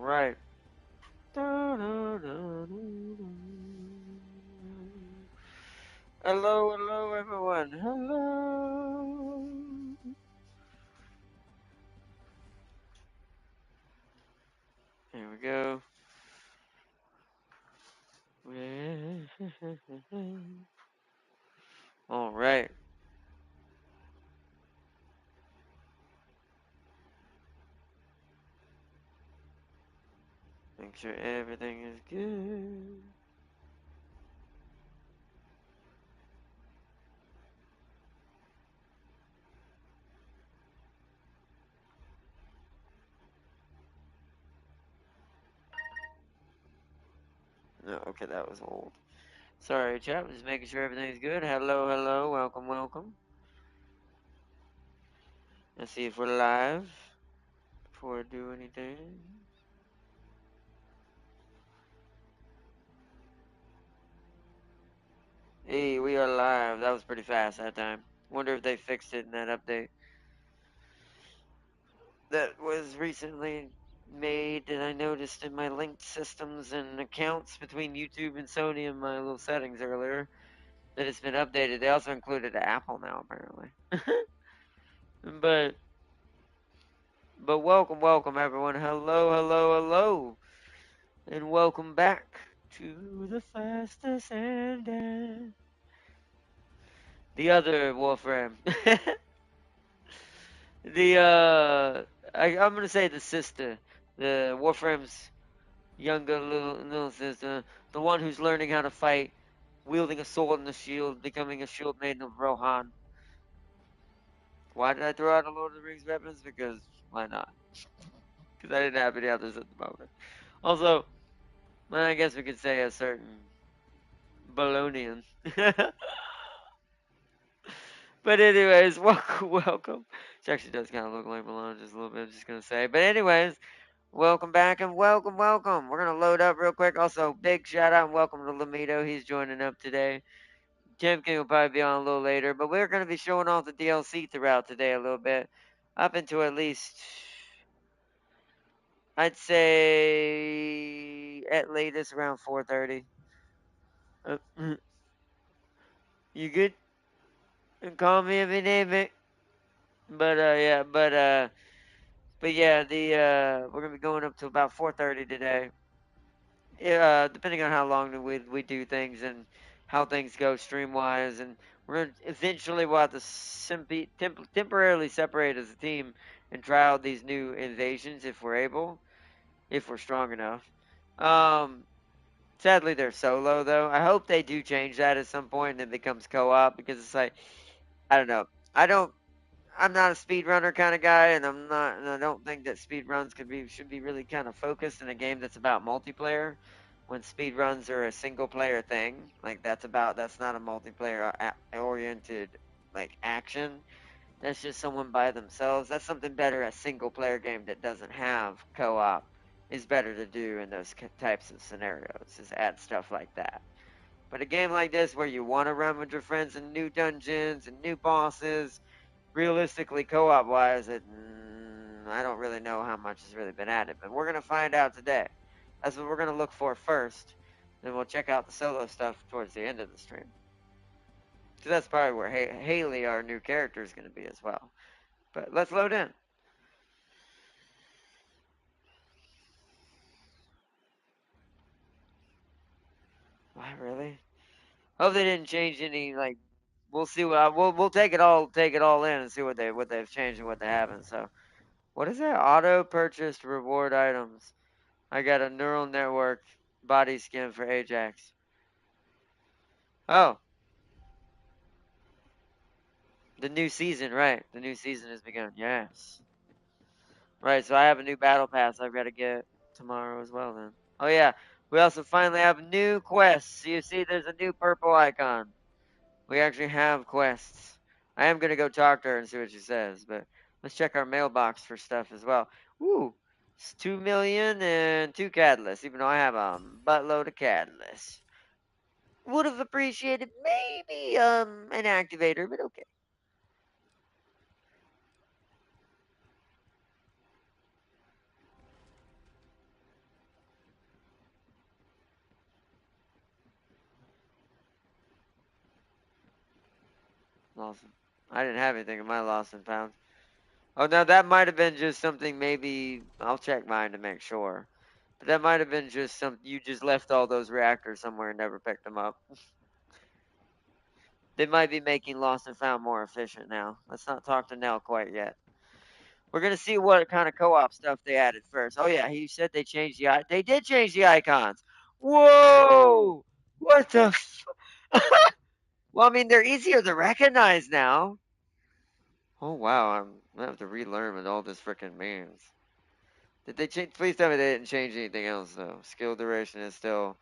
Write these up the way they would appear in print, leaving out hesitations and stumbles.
right. Hello, hello, everyone. Hello. Here we go. All right. Make sure everything is good. No, okay, that was old. Sorry, chat. Just making sure everything's good. Hello, hello. Welcome, welcome. Let's see if we're live before I do anything. Hey, we are live. That was pretty fast that time. Wonder if they fixed it in that update that was recently made that I noticed in my linked systems and accounts between YouTube and Sony in my little settings earlier that it's been updated. They also included Apple now apparently. but welcome, welcome everyone. Hello, hello, hello, and welcome back to the fast Descendant. The other Wolfram. I'm gonna say the sister, the Warframe's younger little sister, the one who's learning how to fight, wielding a sword and a shield, becoming a shield maiden of Rohan. Why did I throw out a Lord of the Rings weapons? Because why not? Because I didn't have any others at the moment. Also, well, I guess we could say a certain Balonian. But anyways, welcome, welcome. She actually does kind of look like Malone just a little bit. I'm just gonna say. But anyways, welcome back and welcome, welcome. We're gonna load up real quick. Also, big shout out and welcome to Lamito. He's joining up today. Jim King will probably be on a little later, but we're gonna be showing off the DLC throughout today a little bit, up into at least I'd say at latest around 4:30. Uh, you good? Call me if you need me. But yeah, but yeah, the we're gonna be going up to about 4:30 today. Yeah, depending on how long we do things and how things go stream wise, and we're gonna eventually we'll have to temporarily separate as a team and try out these new invasions if we're able, if we're strong enough. Um, Sadly they're solo though. I hope they do change that at some point and it becomes co-op because it's like I don't know. I don't I'm not a speedrunner kind of guy, and and I don't think that speedruns should be really kind of focused in a game that's about multiplayer. When speedruns are a single player thing, like that's not a multiplayer oriented like action. That's just someone by themselves. That's something better. A single player game that doesn't have co-op is better to do in those types of scenarios. Is add stuff like that. But a game like this where you want to run with your friends in new dungeons and new bosses realistically, co-op wise, I don't really know how much has really been added, but we're gonna find out today. That's what we're gonna look for first. Then we'll check out the solo stuff towards the end of the stream, because that's probably where Haley, our new character, is gonna be as well. But let's load in. Why really? Hope they didn't change any like. We'll see what we'll take it all in and see what they've changed and what they haven't. So what is that? Auto purchased reward items. I got a neural network body skin for Ajax. Oh, the new season, right. The new season has begun. Yes. Right, so I have a new battle pass I've got to get tomorrow as well then. Oh yeah. We also finally have new quests. You see there's a new purple icon. We actually have quests. I am gonna go talk to her and see what she says, but let's check our mailbox for stuff as well. Ooh. It's 2 million and two catalysts, even though I have a buttload of catalysts. Would have appreciated maybe an activator, but okay. Lost. I didn't have anything in my lost and found. Oh no, that might have been just something. Maybe I'll check mine to make sure. But that might have been just some. You just left all those reactors somewhere and never picked them up. They might be making lost and found more efficient now. Let's not talk to Nell quite yet. We're gonna see what kind of co-op stuff they added first. Oh yeah, he said they changed the. They did change the icons. Whoa! What the? Well, I mean, they're easier to recognize now. Oh wow, I'm gonna have to relearn what all this freaking means. Did they change? Please tell me they didn't change anything else though. Skill duration is still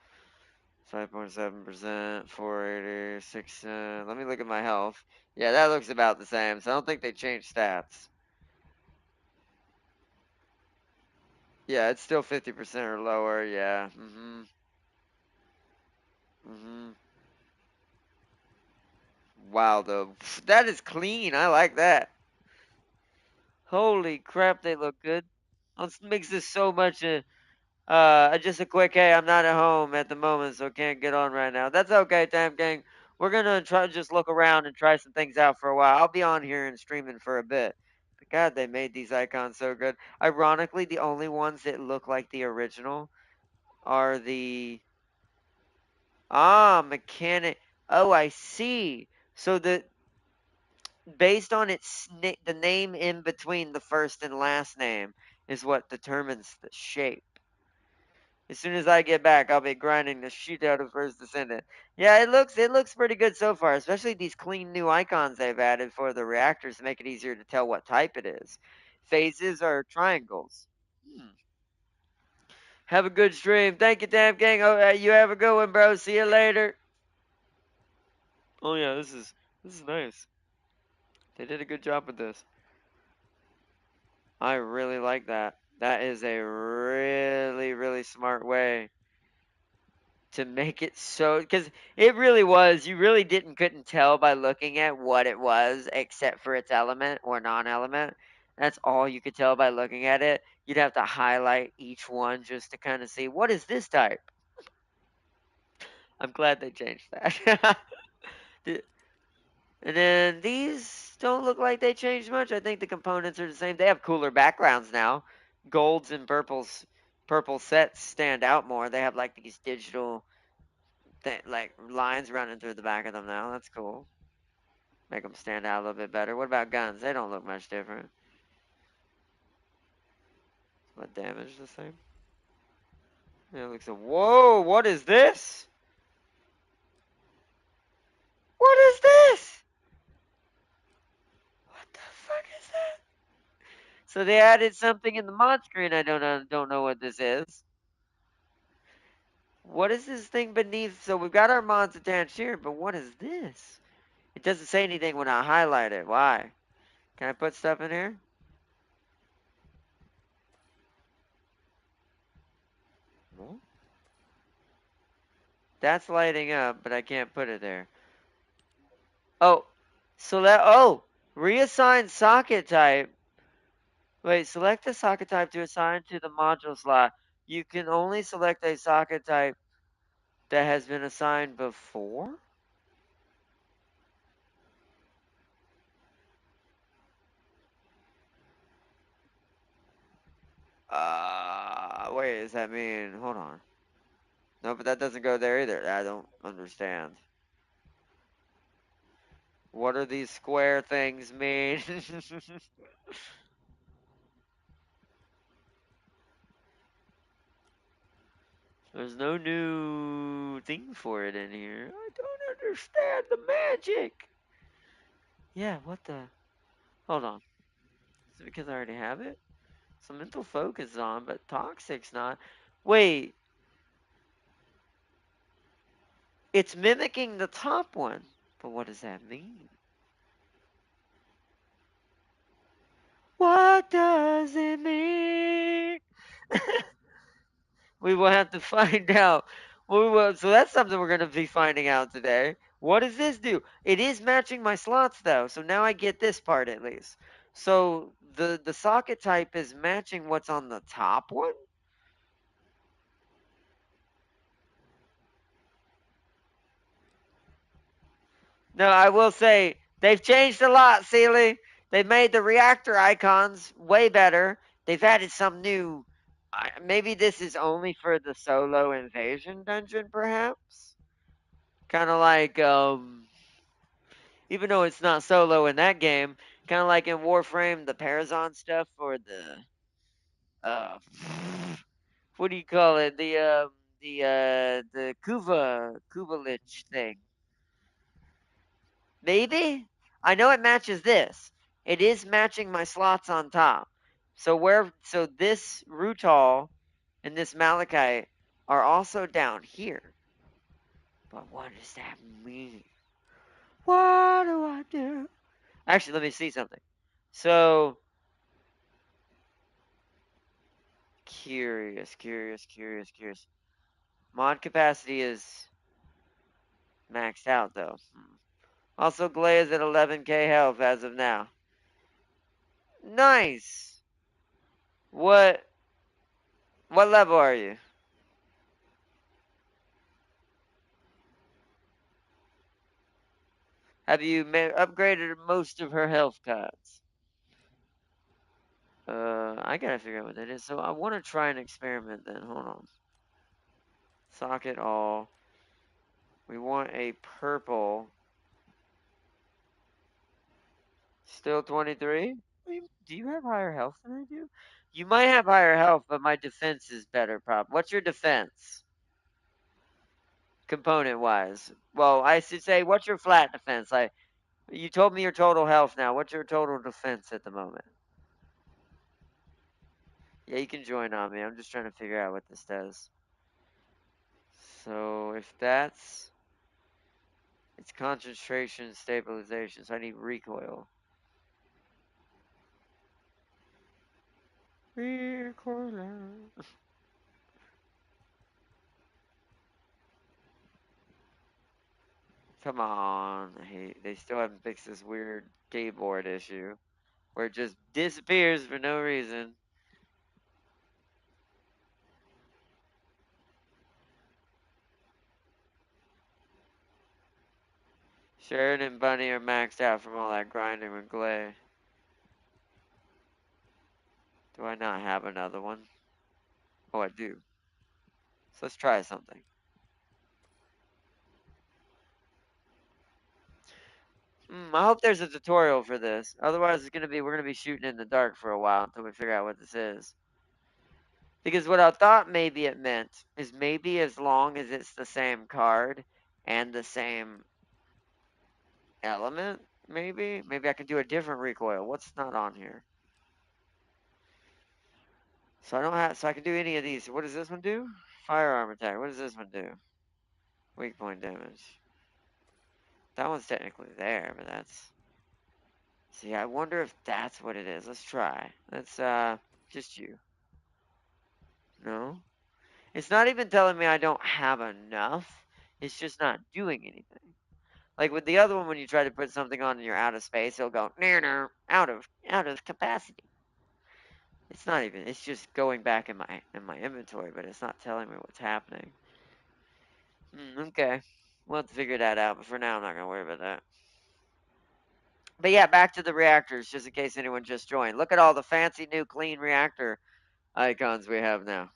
5.7%, 480, 6. Let me look at my health. Yeah, that looks about the same. So I don't think they changed stats. Yeah, it's still 50% or lower. Yeah. Mhm. Mhm. Wow, though, that is clean. I like that. Holy crap, they look good. Let's mix this so much. Just a quick hey, I'm not at home at the moment, so can't get on right now. That's okay, Tam Gang. We're gonna try to just look around and try some things out for a while. I'll be on here and streaming for a bit. But God, they made these icons so good. Ironically, the only ones that look like the original are the mechanic. Oh, I see. So based on the name in between the first and last name is what determines the shape. As soon as I get back, I'll be grinding the shit out of First Descendant. Yeah, it looks pretty good so far, especially these clean new icons they've added for the reactors to make it easier to tell what type it is. Phases are triangles. Hmm. Have a good stream. Thank you, Tam Gang. Oh, you have a good one, bro. See you later. Oh yeah, this is nice. They did a good job with this. I really like that. That is a really, really smart way to make it so, because it really was, you really couldn't tell by looking at what it was except for its element or non-element. That's all you could tell by looking at it. You'd have to highlight each one just to kind of see what is this type. I'm glad they changed that. And then these don't look like they changed much. I think the components are the same. They have cooler backgrounds now. Golds and purple sets stand out more. They have like these digital like lines running through the back of them now. That's cool. Make them stand out a little bit better. What about guns? They don't look much different. What damage the same? Yeah, it looks like, whoa, what is this? What is this? What the fuck is that? So they added something in the mod screen. I don't know what this is. What is this thing beneath? So we've got our mods attached here, but what is this? It doesn't say anything when I highlight it. Why? Can I put stuff in here? No. That's lighting up, but I can't put it there. Oh, reassign socket type. Wait, select the socket type to assign to the module slot. You can only select a socket type that has been assigned before? Wait, does that mean, hold on. No, but that doesn't go there either. I don't understand. What do these square things mean? There's no new thing for it in here. I don't understand the magic. Yeah, what the? Hold on. Is it because I already have it? So mental focus is on, but toxic's not. Wait, it's mimicking the top one. But what does that mean? What does it mean? We will have to find out. So that's something we're going to be finding out today. What does this do? It is matching my slots though, so now I get this part at least. So the socket type is matching what's on the top one. No, I will say They've changed a lot, Sealy. They've made the reactor icons way better. They've added some new. Maybe this is only for the solo invasion dungeon, perhaps. Kind of like, even though it's not solo in that game, kind of like in Warframe, the Parazon stuff or uh, what do you call it? The Kuvalich thing. Maybe? I know it matches this. It is matching my slots on top. So this Rutal and this Malachite are also down here. But what does that mean? What do I do? Actually, let me see something. So curious. Mod capacity is maxed out though. Also, Glay is at 11k health as of now. Nice. What what level are you? Have you upgraded most of her health cards? I gotta figure out what that is. So I want to try an experiment then. Hold on. Socket all. We want a purple. Still 23? Do you have higher health than I do? You might have higher health, but my defense is better. What's your defense? Component wise. Well, I should say, what's your flat defense? You told me your total health now. What's your total defense at the moment? Yeah, you can join on me. I'm just trying to figure out what this does. So if that's it's concentration stabilization, so I need recoil. Recoil. Come on. Hey, they still haven't fixed this weird keyboard issue where it just disappears for no reason. Sharon and Bunny are maxed out from all that grinding with Glay. Do I not have another one? Oh, I do. So let's try something. I hope there's a tutorial for this. Otherwise, we're gonna be shooting in the dark for a while until we figure out what this is. Because what I thought maybe it meant is maybe as long as it's the same card and the same element, maybe I can do a different recoil. What's not on here? So I don't have. So I can do any of these. What does this one do? Firearm attack. What does this one do? Weak point damage. That one's technically there, but that's. See, I wonder if that's what it is. Let's try. Let's just you. No, it's not even telling me I don't have enough. It's just not doing anything. Like with the other one, when you try to put something on and you're out of space, it'll go no out of capacity. It's not even. It's just going back in my inventory, but it's not telling me what's happening. Okay, we'll have to figure that out. But for now, I'm not gonna worry about that. But yeah, back to the reactors, just in case anyone just joined. Look at all the fancy new clean reactor icons we have now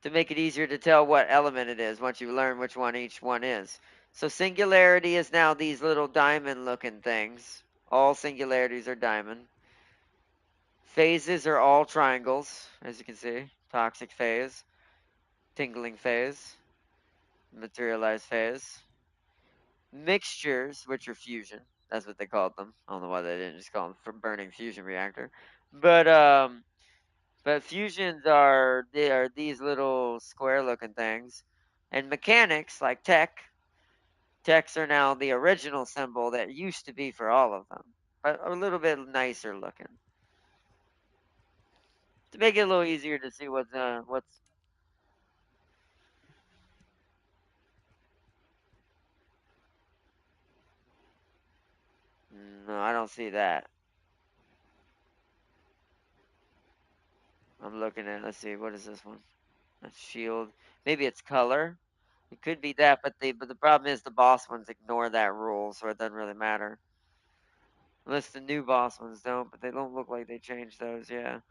to make it easier to tell what element it is once you learn which one each one is. So singularity is now these little diamond looking things. All singularities are diamond. Phases are all triangles, as you can see. Toxic phase, tingling phase, materialized phase. Mixtures, which are fusion. That's what they called them. I don't know why they didn't just call them for burning fusion reactor. But fusions they are these little square looking things. And mechanics like techs are now the original symbol that used to be for all of them. But a little bit nicer looking. To make it a little easier to see what's. No, I don't see that. I'm looking at. Let's see. What is this one? That's shield. Maybe it's color. It could be that, but the problem is the boss ones ignore that rule, so it doesn't really matter. Unless the new boss ones don't, but they don't look like they changed those, yeah.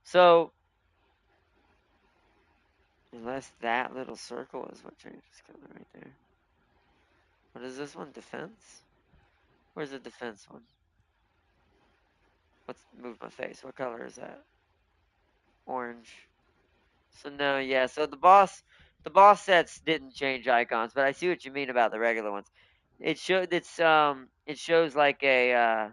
So, unless that little circle is what changes color right there. What is this one? Defense? Where's the defense one? Let's move my face. What color is that? Orange. So no, yeah. So the boss sets didn't change icons, but I see what you mean about the regular ones. It shows like a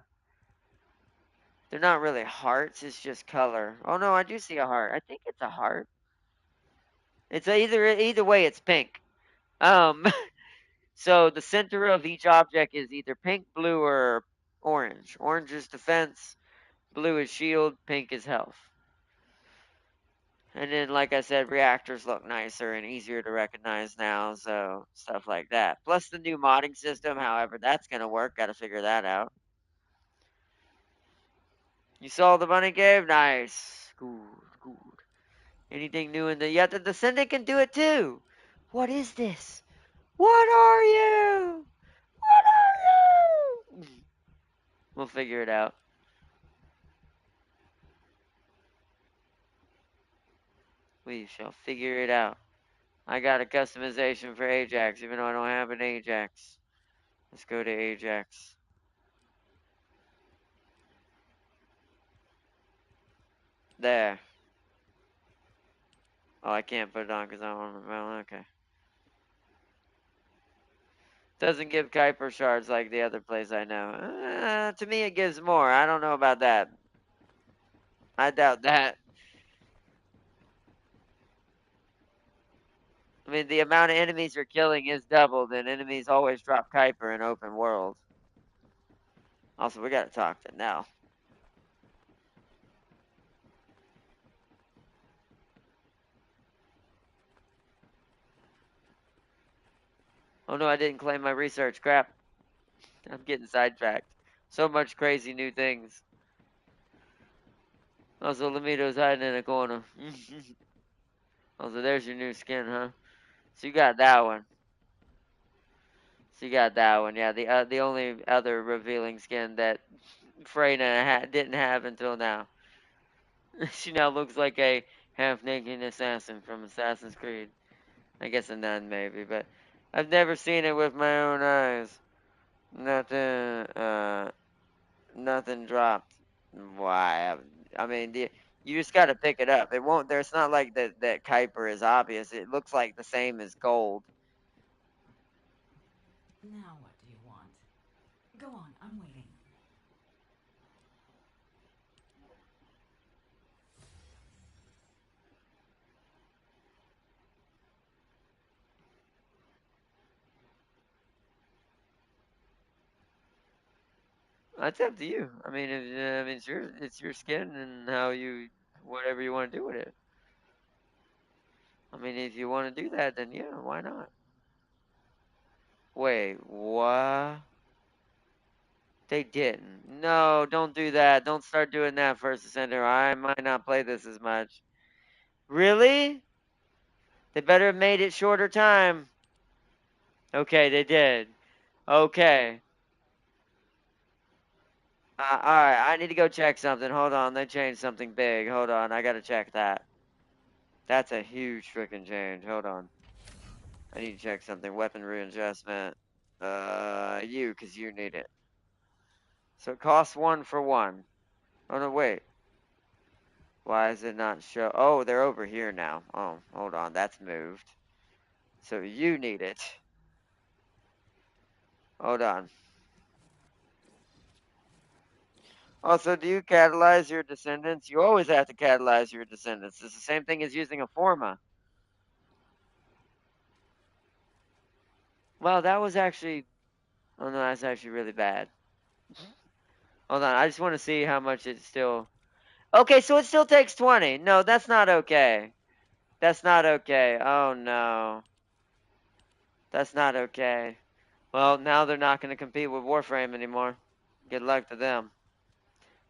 they're not really hearts. It's just color. Oh no, I do see a heart. I think it's a heart. It's either way. It's pink. Um, so the center of each object is either pink, blue, or orange. Orange is defense. Blue is shield. Pink is health. And then, like I said, reactors look nicer and easier to recognize now, so stuff like that. Plus the new modding system, however that's going to work, got to figure that out. You saw the bunny cave? Nice. Good, good. Anything new in the... Yeah, the Descendant can do it too. What is this? What are you? What are you? We'll figure it out. We shall figure it out. I got a customization for Ajax, even though I don't have an Ajax. Let's go to Ajax. There. Oh, I can't put it on because I don't. Well, okay. Doesn't give Kuiper shards like the other place I know. To me, it gives more. I don't know about that. I doubt that. I mean, the amount of enemies you're killing is doubled, and enemies always drop Kuiper in open world. Also, we gotta talk to Nell. Oh no, I didn't claim my research. Crap. I'm getting sidetracked. So much crazy new things. Also, Lamito's hiding in a corner. Also, there's your new skin, huh? So you got that one. So you got that one. Yeah, the only other revealing skin that Freyna didn't have until now. She now looks like a half-naked assassin from Assassin's Creed. I guess a nun maybe, but I've never seen it with my own eyes. Nothing dropped. Why? I mean, you just got to pick it up. It won't. There's not like that Kuiper is obvious. It looks like the same as gold. Now what do you want? Go on, I'm waiting. That's up to you. I mean, it's your skin and how you whatever you want to do with it. I mean, if you want to do that, then yeah, why not? Wait, what? They didn't. No, don't do that. Don't start doing that first Ascender. I might not play this as much. Really? They better have made it shorter time. Okay, they did. Okay. Alright, I need to go check something. Hold on, they changed something big. Hold on, I gotta check that. That's a huge freaking change. Hold on. I need to check something. Weapon readjustment. Because you need it. So it costs 1 for 1. Oh, no, wait. Why is it not show? Oh, they're over here now. Oh, hold on. That's moved. So you need it. Hold on. Also, do you catalyze your descendants? You always have to catalyze your descendants. It's the same thing as using a forma. Well, that was actually... Oh, no, that's actually really bad. Hold on. I just want to see how much it still... Okay, so it still takes 20. No, that's not okay. That's not okay. Oh, no. That's not okay. Well, now they're not going to compete with Warframe anymore. Good luck to them.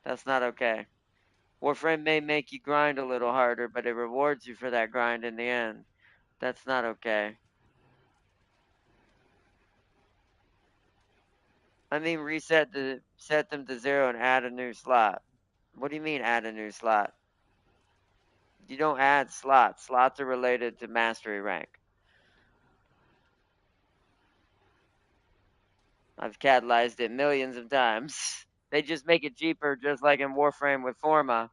That's not okay. Warframe may make you grind a little harder, but it rewards you for that grind in the end. That's not okay. I mean, set them to 0 and add a new slot. What do you mean add a new slot? You don't add slots. Slots are related to mastery rank. I've catalyzed it millions of times. They just make it cheaper, just like in Warframe with Forma,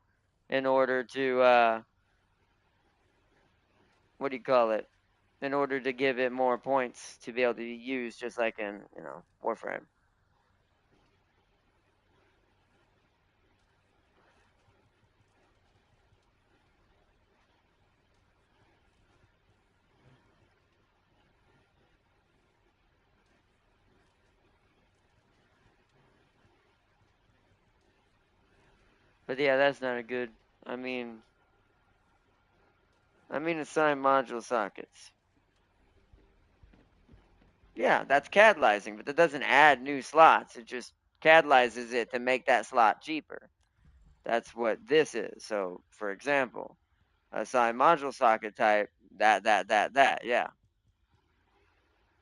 in order to what do you call it? In order to give it more points to be able to use, just like in Warframe. But yeah, that's not a good. I mean, assign module sockets. Yeah, that's catalyzing, but that doesn't add new slots. It just catalyzes it to make that slot cheaper. That's what this is. So, for example, assign module socket type, that. Yeah.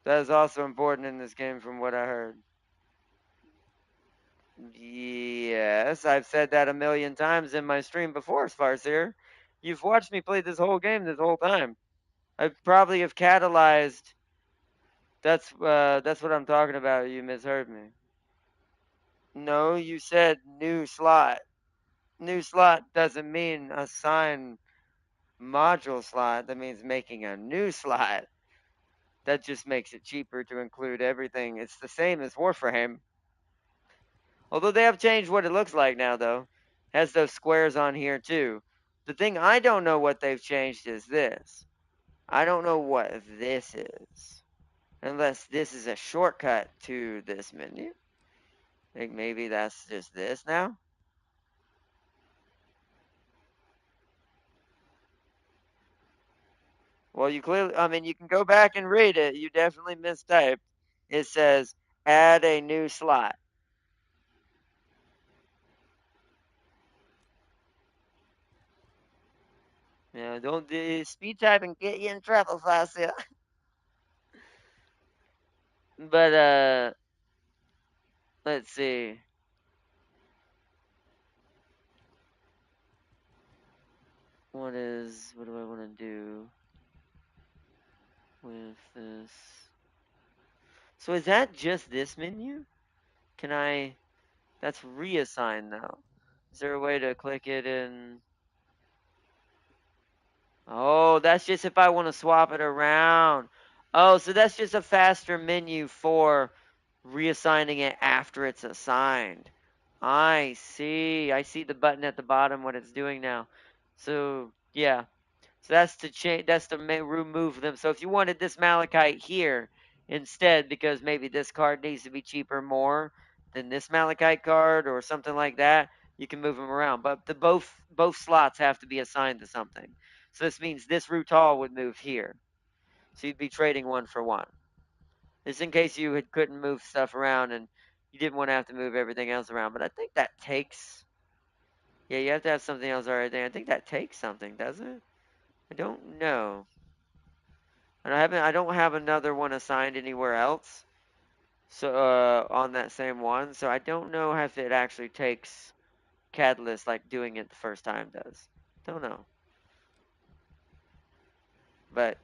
That is also important in this game from what I heard. Yes, I've said that a million times in my stream before, Sparseer. You've watched me play this whole game this whole time. I probably have catalyzed. That's what I'm talking about. You misheard me. No, you said new slot. New slot doesn't mean assign module slot. That means making a new slot. That just makes it cheaper to include everything. It's the same as Warframe. Although they have changed what it looks like now, though. Has those squares on here, too. The thing I don't know what they've changed is this. I don't know what this is. Unless this is a shortcut to this menu. Like maybe that's just this now. Well, you clearly, you can go back and read it. You definitely mistyped. It says add a new slot. Yeah, don't speed type and get you in trouble, Fascia. But let's see. What do I want to do with this? So is that just this menu? Can I? That's reassign though. Is there a way to click it in? Oh, that's just if I want to swap it around. Oh, so that's just a faster menu for reassigning it after it's assigned. I see. I see the button at the bottom, what it's doing now. So, yeah. So that's to change. That's to remove them. So if you wanted this malachite here instead, because maybe this card needs to be cheaper more than this malachite card or something like that, you can move them around. But the both slots have to be assigned to something. So this means this Rutal would move here. So you'd be trading one for one. Just in case you couldn't move stuff around and you didn't want to have to move everything else around. But I think that takes. Yeah, you have to have something else already there. I think that takes something, doesn't it? I don't know. And I don't have another one assigned anywhere else. So on that same one. So I don't know if it actually takes Catalyst like doing it the first time does. Don't know. But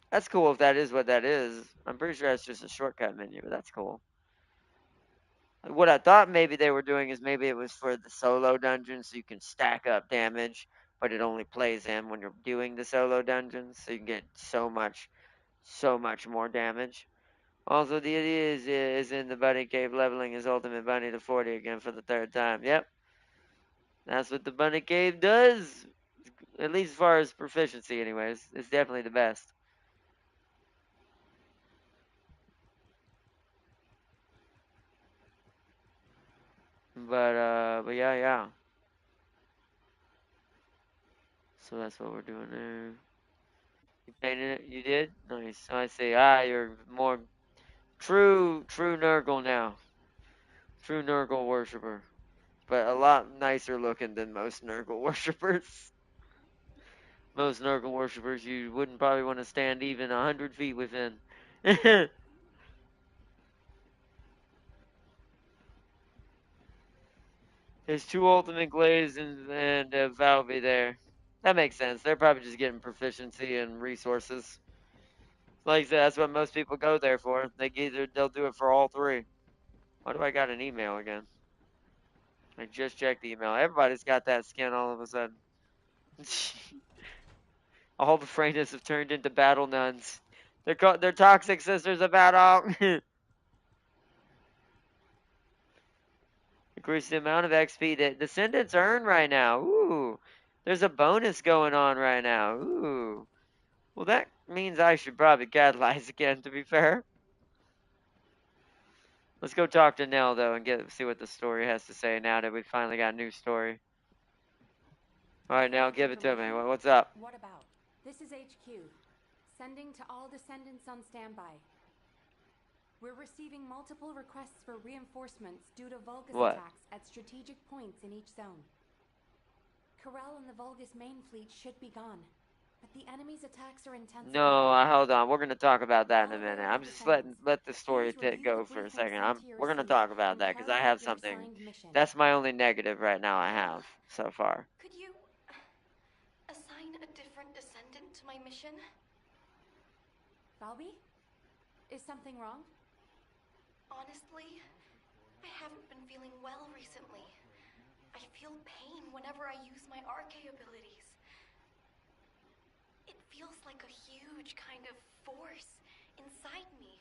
that's cool if that is what that is. I'm pretty sure that's just a shortcut menu, but that's cool. What I thought maybe they were doing is maybe it was for the solo dungeon so you can stack up damage, but it only plays in when you're doing the solo dungeons, so you can get so much more damage. Also, the idea is in the bunny cave leveling his ultimate bunny to 40 again for the third time. Yep, that's what the bunny cave does. At least as far as proficiency, anyways. It's definitely the best. But yeah, yeah. So that's what we're doing there. You painted it? You did? Nice. I see. Ah, you're more true Nurgle now. True Nurgle worshiper. But a lot nicer looking than most Nurgle worshippers. Most Nurgle worshippers you wouldn't probably want to stand even 100 feet within. There's two ultimate glaze and Valve there. That makes sense. They're probably just getting proficiency and resources. Like I said, that's what most people go there for. They'll do it for all three. Why do I got an email again? I just checked the email. Everybody's got that skin all of a sudden. All the Freynas have turned into battle nuns. They're toxic sisters of battle. Increase the amount of XP that Descendants earn right now. Ooh. There's a bonus going on right now. Ooh. Well, that means I should probably catalyze again, to be fair. Let's go talk to Nell, though, and see what the story has to say now that we finally got a new story. All right, Nell, give it to me. What's up? What about? This is HQ. Sending to all Descendants on standby. We're receiving multiple requests for reinforcements due to Vulgus What? attacks at strategic points in each zone. Corel and the Vulgus main fleet should be gone, but the enemy's attacks are intensifying. No, hold on. We're gonna talk about that in a minute. I'm just let the story go for a second. We're gonna talk about that because I have something. That's my only negative right now. I have so far. Could you assign a different descendant to my mission? Balby? Is something wrong? Honestly, I haven't been feeling well recently. I feel pain whenever I use my RK abilities. It feels like a huge kind of force inside me.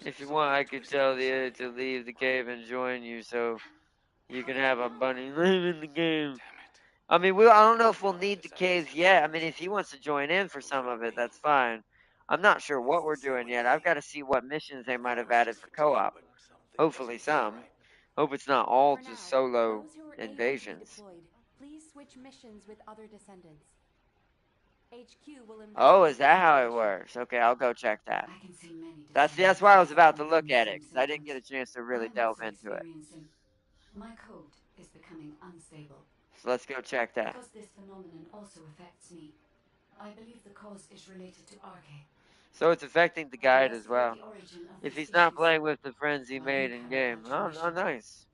If you want, I could tell you to leave the cave and join you, so you can have a bunny live in the game. I mean, I don't know if we'll need the caves yet. I mean, if he wants to join in for some of it, that's fine. I'm not sure what we're doing yet. I've got to see what missions they might have added for co-op. Hopefully some. Hope it's not all For just now, solo those who are able to be invasions. deployed, please switch missions with other Descendants. HQ will Oh, is investigate that the how it situation. works? Okay, I'll go check that. I can see many That's why I was about to look at it, because I didn't get a chance to really delve into it. My code is becoming unstable. So let's go check that. Because this phenomenon also affects me, I believe the cause is related to RK. So it's affecting the guide as well. If he's not playing with the friends he made in game. Oh, nice.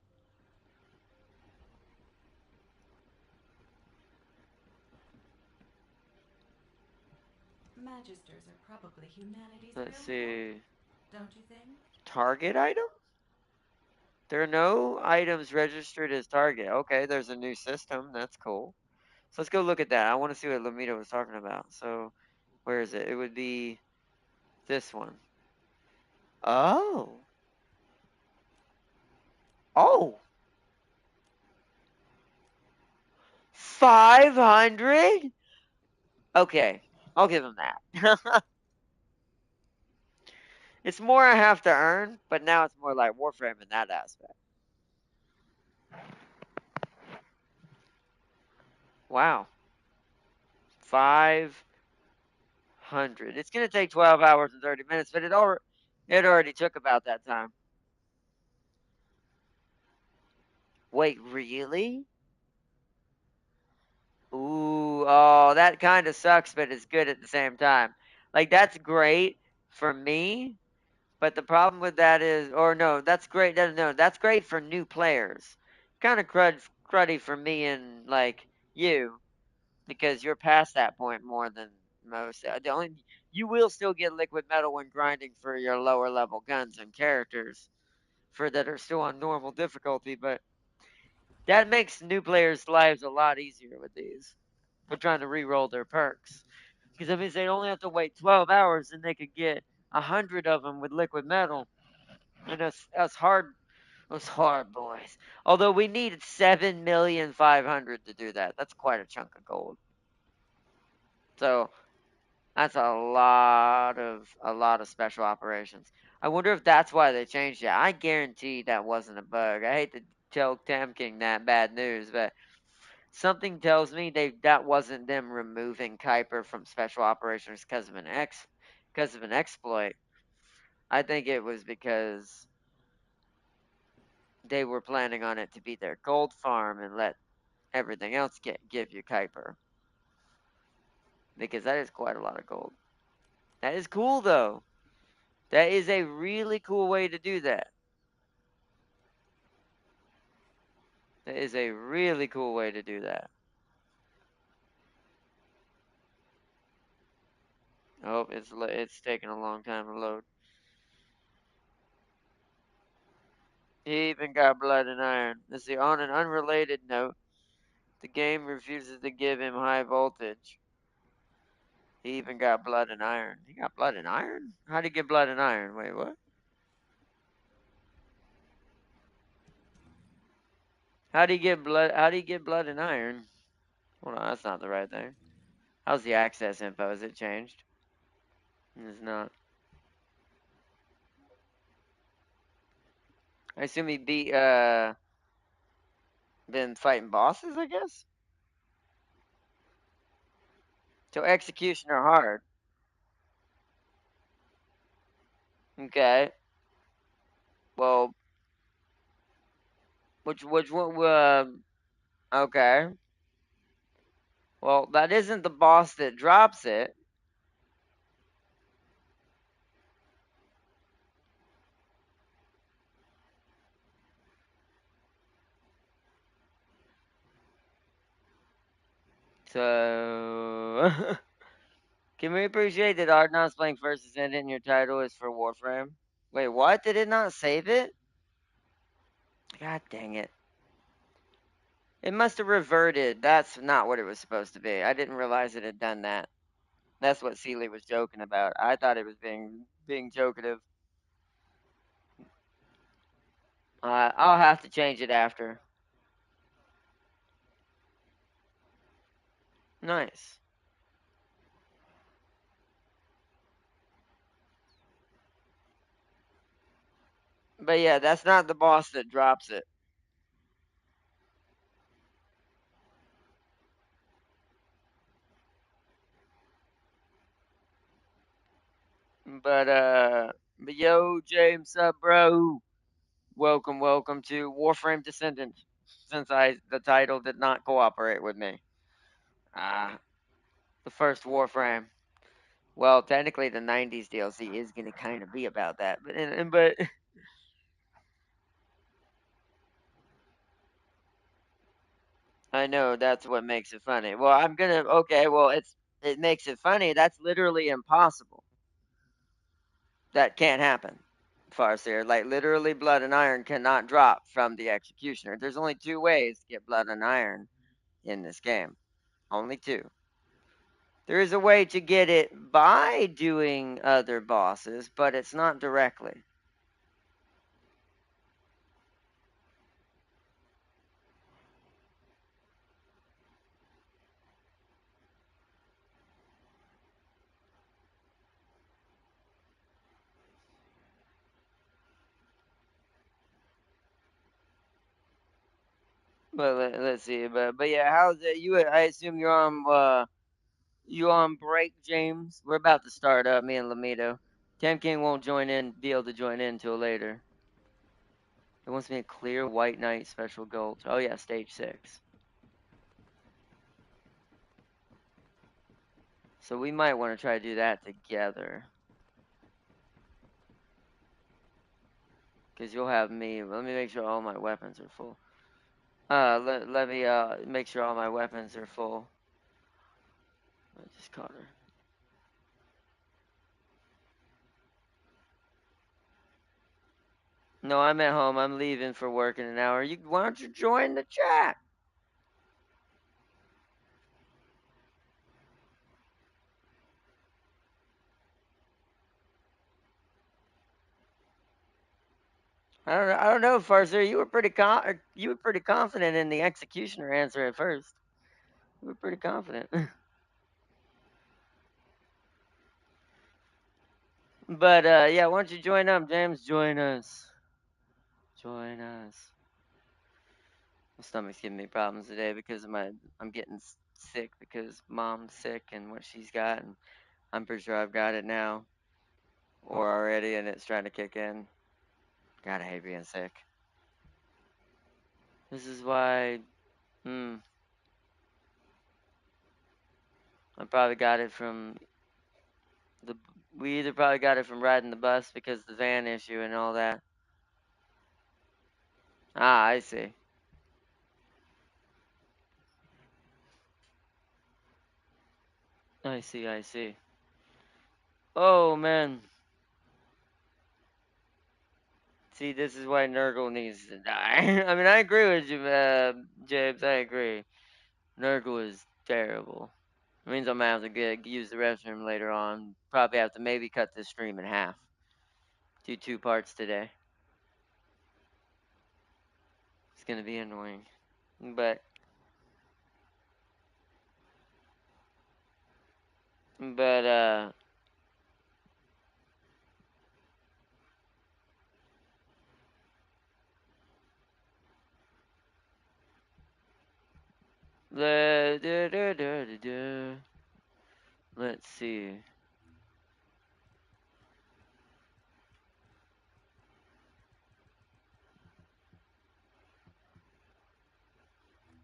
Magisters are probably humanity's Let's real see. hope, don't you think? Target item? There are no items registered as target. Okay, there's a new system. That's cool. So let's go look at that. I want to see what Lamita was talking about. So where is it? It would be this one. Oh. Oh. 500? Okay. I'll give him that. It's more I have to earn, but now it's more like Warframe in that aspect. Wow. 500. It's going to take 12 hours and 30 minutes, but it already took about that time. Wait, really? Ooh, oh, that kind of sucks, but it's good at the same time. Like, that's great for me, but the problem with that is, or no, that's great. No, that's great for new players. Kind of cruddy for me and, like, you, because you're past that point more than most. You will still get liquid metal when grinding for your lower level guns and characters for that are still on normal difficulty, but that makes new players' lives a lot easier with these. For trying to re-roll their perks, because that means they only have to wait 12 hours and they could get 100 of them with liquid metal, and that's hard. Those hard boys. Although we needed 7,500,000 to do that. That's quite a chunk of gold. So that's a lot of special operations. I wonder if that's why they changed it. I guarantee that wasn't a bug. I hate to tell Tam King that bad news, but something tells me that wasn't them removing Kuiper from special operations because of an exploit. I think it was because they were planning on it to be their gold farm and let everything else give you Kuiper. Because that is quite a lot of gold. That is cool though. That is a really cool way to do that. That is a really cool way to do that. Oh, it's taking a long time to load. He even got blood and iron. Let's see, on an unrelated note, the game refuses to give him high voltage. He even got blood and iron. He got blood and iron? How'd he get blood and iron? Wait, what? How'd he get blood and iron? Hold on, that's not the right thing. How's the access info? Is it changed? It's not. I assume he beat been fighting bosses, I guess? So execution are hard. Okay. Well, which one okay. Well, that isn't the boss that drops it. So can we appreciate that Ardnot's playing First Descendant and your title is for Warframe? Wait, what? Did it not save it? God dang it. It must have reverted. That's not what it was supposed to be. I didn't realize it had done that. That's what Seeley was joking about. I thought it was being jokative. I'll have to change it after. Nice. But yeah, that's not the boss that drops it. But yo, James, up, bro? Welcome to Warframe Descendant. Since the title did not cooperate with me. Ah, the first Warframe. Well, technically, the '90s DLC is gonna kind of be about that, but I know that's what makes it funny. Well, I'm gonna okay. Well, it makes it funny. That's literally impossible. That can't happen. Farseer, like literally, blood and iron cannot drop from the executioner. There's only two ways to get blood and iron in this game. Only two. There is a way to get it by doing other bosses, but it's not directly. But let's see. But yeah, how's it? I assume you on break, James? We're about to start up. Me and Lamido. Tam King won't be able to join in until later. It wants me to clear White Knight special gold. Oh yeah, stage 6. So we might want to try to do that together. Because you'll have me. Let me make sure all my weapons are full. Let me make sure all my weapons are full. I just caught her. No, I'm at home. I'm leaving for work in an hour. Why don't you join the chat? I don't know, Farser. You were pretty confident in the executioner answer at first. You were pretty confident. But yeah, why don't you join up, James? Join us. Join us. My stomach's giving me problems today because I'm getting sick because mom's sick and what she's got, and I'm pretty sure I've got it now or already, and it's trying to kick in. God, I hate being sick. This is why. I probably got it from the. We either probably got it from riding the bus because the van issue and all that. Ah, I see. I see, I see. Oh, man. See, this is why Nurgle needs to die. I mean, I agree with you, James. I agree. Nurgle is terrible. It means I'm gonna have to use the restroom later on. Probably have to maybe cut this stream in half. Do 2 parts today. It's gonna be annoying. But but let's see.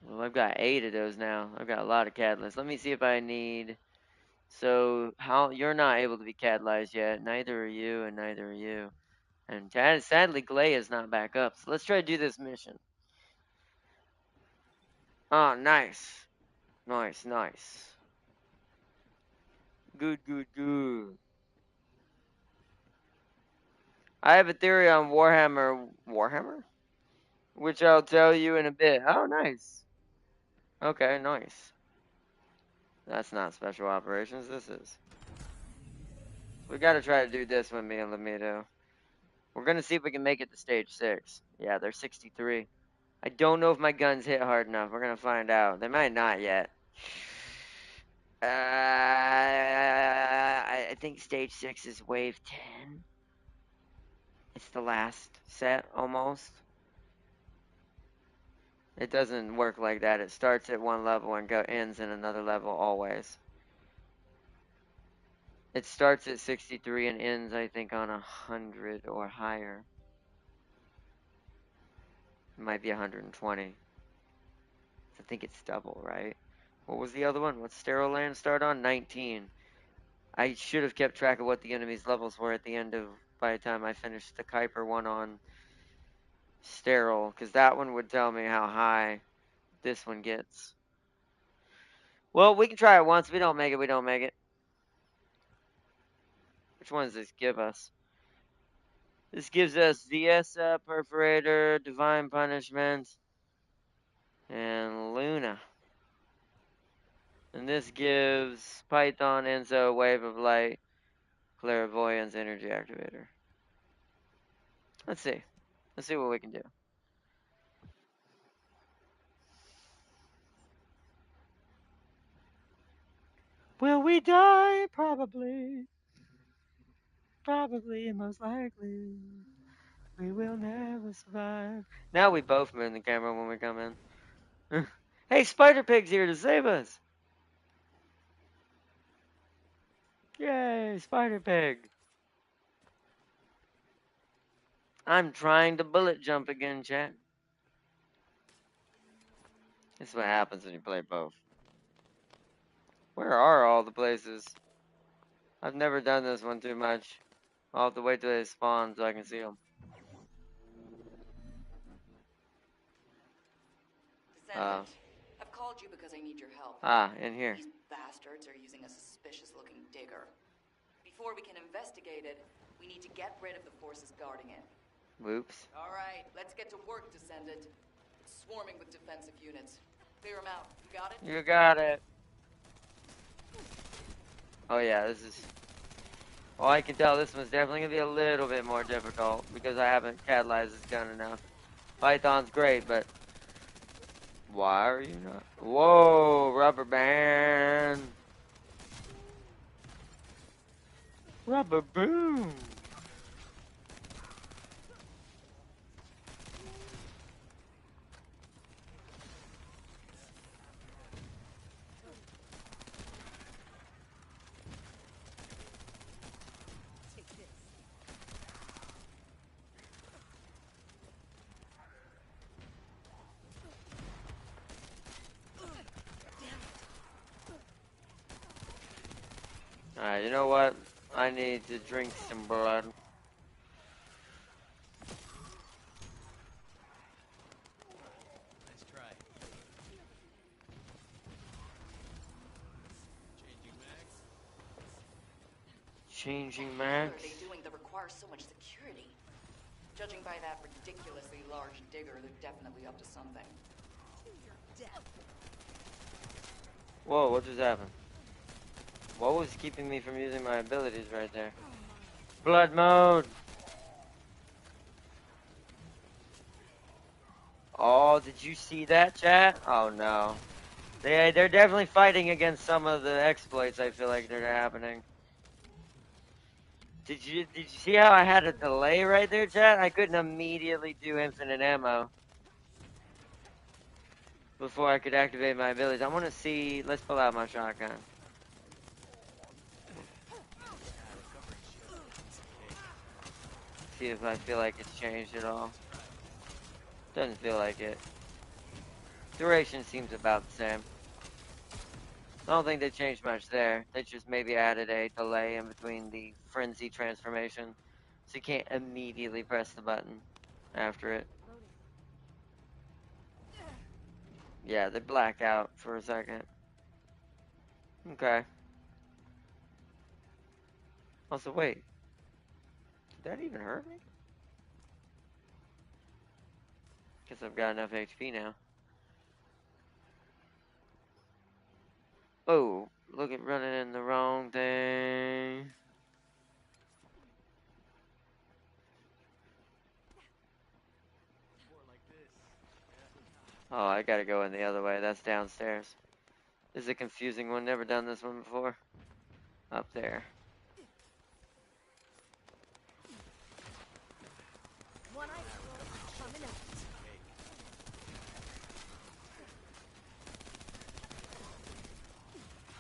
Well, I've got 8 of those now. I've got a lot of catalysts. Let me see if I need. So how you're not able to be catalyzed yet? Neither are you, and neither are you. And sadly, Glay is not back up. So let's try to do this mission. Oh, nice, nice, nice. Good, good, good. I have a theory on Warhammer. Warhammer? Which I'll tell you in a bit. Oh, nice. Okay, nice. That's not special operations. This is. We gotta try to do this with me and Lamido. We're gonna see if we can make it to stage 6. Yeah, they're 63. I don't know if my guns hit hard enough. We're gonna find out. They might not yet. I think stage 6 is wave 10. It's the last set, almost. It doesn't work like that. It starts at one level and ends in another level always. It starts at 63 and ends, I think, on 100 or higher. It might be 120. I think it's double, right? What was the other one? What's Sterile Land start on? 19. I should have kept track of what the enemy's levels were at the end of, by the time I finished the Kuiper one on Sterile, because that one would tell me how high this one gets. Well, we can try it once. If we don't make it, we don't make it. Which one does this give us? This gives us Viesa, Perforator, Divine Punishment, and Luna. And this gives Python, Enzo, Wave of Light, Clairvoyance, Energy Activator. Let's see. Let's see what we can do. Will we die? Probably. Probably, most likely. We will never survive. Now we both move the camera when we come in. Hey, Spider Pig's here to save us. Yay, Spider Pig. I'm trying to bullet jump again, chat. This is what happens when you play both. Where are all the places? I've never done this one too much. I'll have to wait till they spawn so I can see them. Descendant, I've called you because I need your help. In here. These bastards are using a suspicious-looking digger. Before we can investigate it, we need to get rid of the forces guarding it. Whoops. All right, let's get to work, Descendant. It's swarming with defensive units. Clear them out. You got it? You got it. Oh yeah, this is... Well, I can tell this one's definitely going to be a little bit more difficult because I haven't catalyzed this gun enough. Python's great, but... Why are you not... Whoa, rubber band. Rubber boom. Alright, you know what? I need to drink some blood. Nice try. Changing mags. changing What the hell max. are they doing that requires so much security? Judging by that ridiculously large digger, they're definitely up to something. Whoa, what just happened? What was keeping me from using my abilities right there? Blood mode! Oh, did you see that, chat? Oh no. They're definitely fighting against some of the exploits I feel like that are happening. Did you see how I had a delay right there, chat? I couldn't immediately do infinite ammo before I could activate my abilities. I want to see. Let's pull out my shotgun. See if I feel like it's changed at all. Doesn't feel like it. Duration seems about the same. I don't think they changed much there. They just maybe added a delay in between the frenzy transformation, so you can't immediately press the button after it. Yeah, they black out for a second. Okay. Also, wait. Did that even hurt me? Guess I've got enough HP now. Oh, look at running in the wrong thing. More like this. Oh, I gotta go in the other way. That's downstairs. This is a confusing one. Never done this one before. Up there.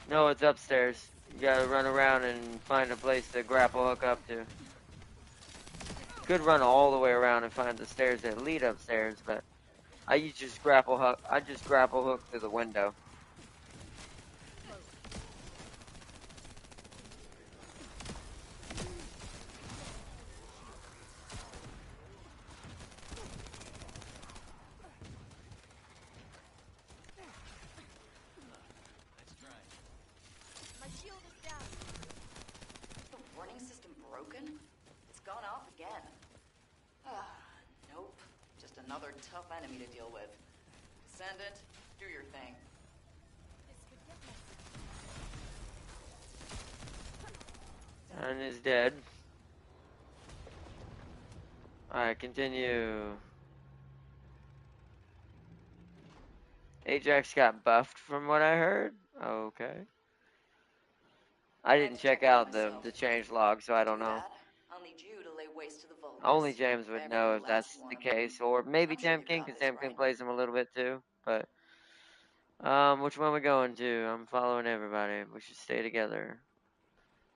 No, it's upstairs. You gotta run around and find a place to grapple hook up to. Could run all the way around and find the stairs that lead upstairs, but I just grapple hook. I just grapple hook through the window. Let's try. Is the warning system broken? It's gone off again. Ah, nope. Just another tough enemy to deal with. Descendant, do your thing. And is dead. Alright, continue. Ajax got buffed from what I heard. Okay. I didn't check out the change log, so I don't know. That, I'll need you to lay waste to the Vulgus. Only James would Every know if last that's one the of them. case, or maybe I'm sure Tam you King, got because this Tam King right. plays him a little bit too. But which one we going to? I'm following everybody. We should stay together.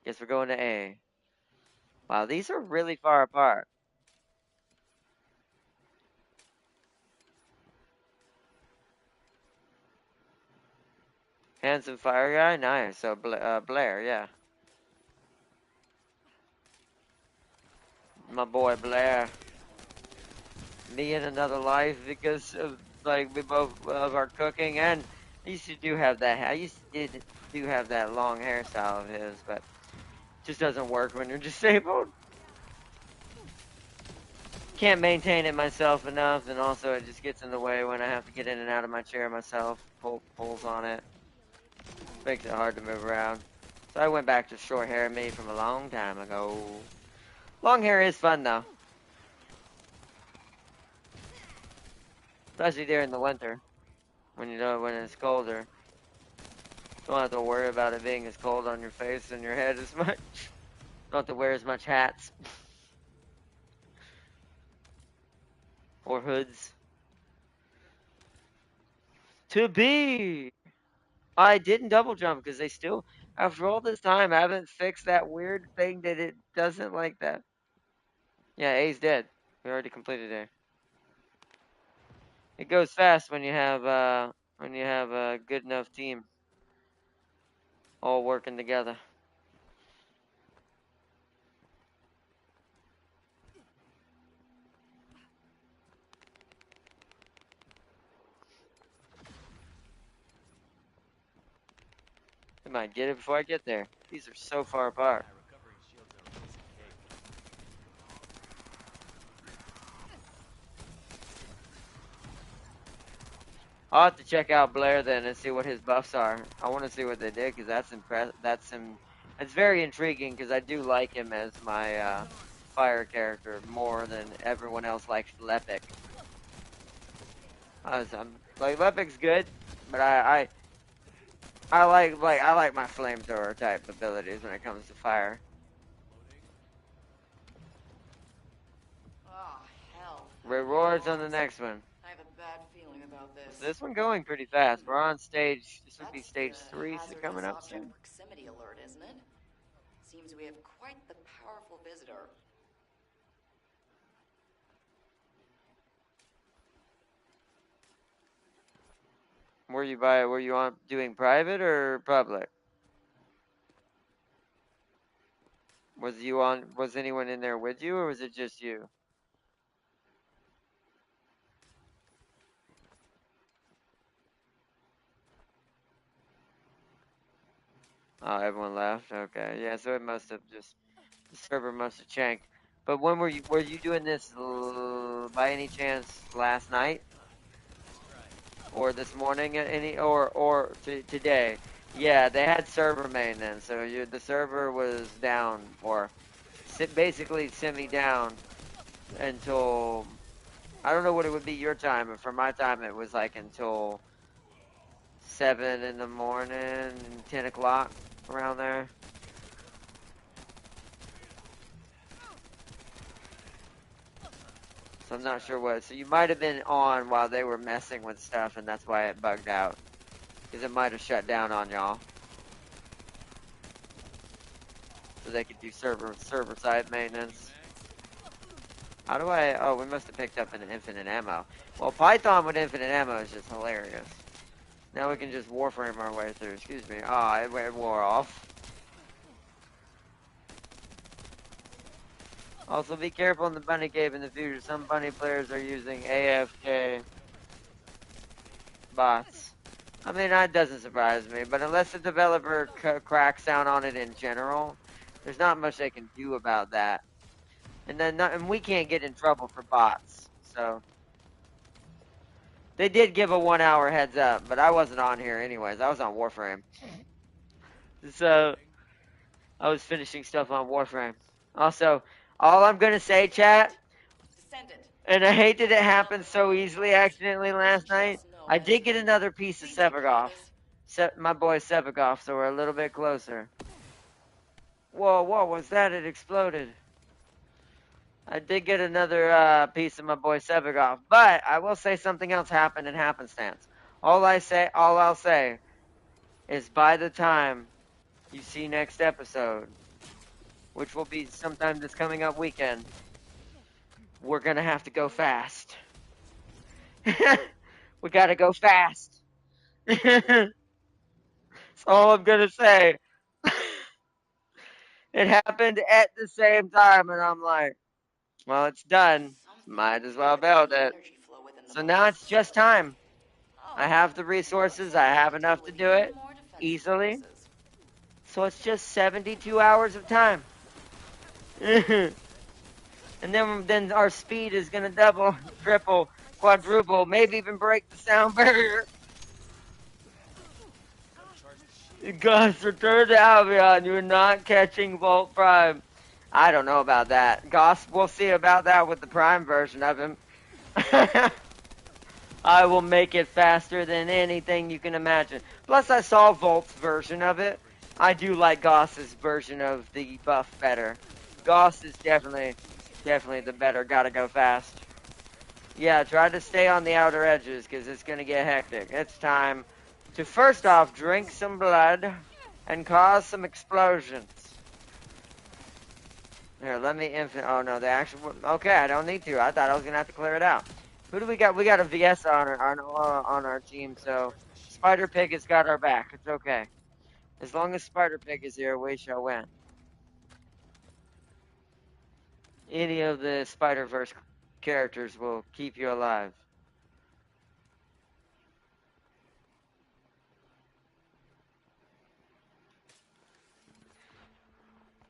Guess we're going to A. Wow, these are really far apart. Handsome fire guy, nice. So Blair, yeah, my boy Blair. Me in another life because of like we both love our cooking, and I used to do have that. I used to do have that long hairstyle of his, but it just doesn't work when you're disabled. Can't maintain it myself enough, and also it just gets in the way when I have to get in and out of my chair myself. Pulls on it, makes it hard to move around. So I went back to short hair made from a long time ago. Long hair is fun though, especially during the winter when you know when it's colder. Don't have to worry about it being as cold on your face and your head as much. Don't have to wear as much hats or hoods. To be. I didn't double jump because they still, after all this time, haven't fixed that weird thing that it doesn't like that. Yeah, A's dead. We already completed A. It goes fast when you have a good enough team all working together. I might get it before I get there. These are so far apart. Recovery shield I'll have to check out Blair then and see what his buffs are. I want to see what they did because that's It's very intriguing because I do like him as my fire character more than everyone else likes Lepic. Like Lepic's good, but I like my flamethrower type abilities when it comes to fire. Oh, hell. Rewards on the next one. I have a bad feeling about this. This one going pretty fast. We're on stage. This would be That's stage the 3 so coming hazardous up object soon. proximity alert, isn't it? Seems we have quite the powerful visitor. Were you on doing private or public? Was anyone in there with you or was it just you? Oh, everyone left. Okay. Yeah, so it must have just the server must have chanked. But when were you doing this by any chance last night or this morning today? Yeah, they had server maintenance, so the server was down or basically semi down until I don't know what it would be your time, but for my time it was like until 7 in the morning, 10 o'clock around there. So I'm not sure what. So you might have been on while they were messing with stuff, and that's why it bugged out. Because it might have shut down on y'all. So they could do server side maintenance. How do I... Oh, we must have picked up an infinite ammo. Well, Python with infinite ammo is just hilarious. Now we can just warframe our way through. Excuse me. Oh, it wore off. Also, be careful in the bunny cave in the future. Some bunny players are using AFK bots. I mean, that doesn't surprise me, but unless the developer cracks down on it in general, there's not much they can do about that. And we can't get in trouble for bots, so. They did give a 1 hour heads up, but I wasn't on here anyways. I was on Warframe. So, I was finishing stuff on Warframe. Also, all I'm gonna say, chat, Descendant. and I hate that it happened so easily accidentally last night. I did get another piece of Sevagoff. My boy Sevagoff, so we're a little bit closer. Whoa, what was that? It exploded. I did get another piece of my boy Sevagoff, but I will say something else happened in happenstance. All I'll say is by the time you see next episode, which will be sometime this coming up weekend, we're gonna have to go fast. We gotta go fast. That's all I'm gonna say. It happened at the same time, and I'm like, well, it's done. Might as well build it. So now it's just time. I have the resources. I have enough to do it easily. So it's just 72 hours of time. And then our speed is going to double, triple, quadruple, maybe even break the sound barrier. Gus, return to Albion. You're not catching Volt Prime. I don't know about that. Goss, we'll see about that with the Prime version of him. I will make it faster than anything you can imagine. Plus, I saw Volt's version of it. I do like Goss's version of the buff better. Goss is definitely the better. Gotta go fast. Yeah, try to stay on the outer edges because it's gonna get hectic. It's time to first off drink some blood and cause some explosions. Here, let me oh no, the actual, okay, I don't need to. I thought I was gonna have to clear it out. Who do we got? We got a VS on our team, so Spider Pig has got our back. It's okay. As long as Spider Pig is here, we shall win. Any of the Spider-Verse characters will keep you alive.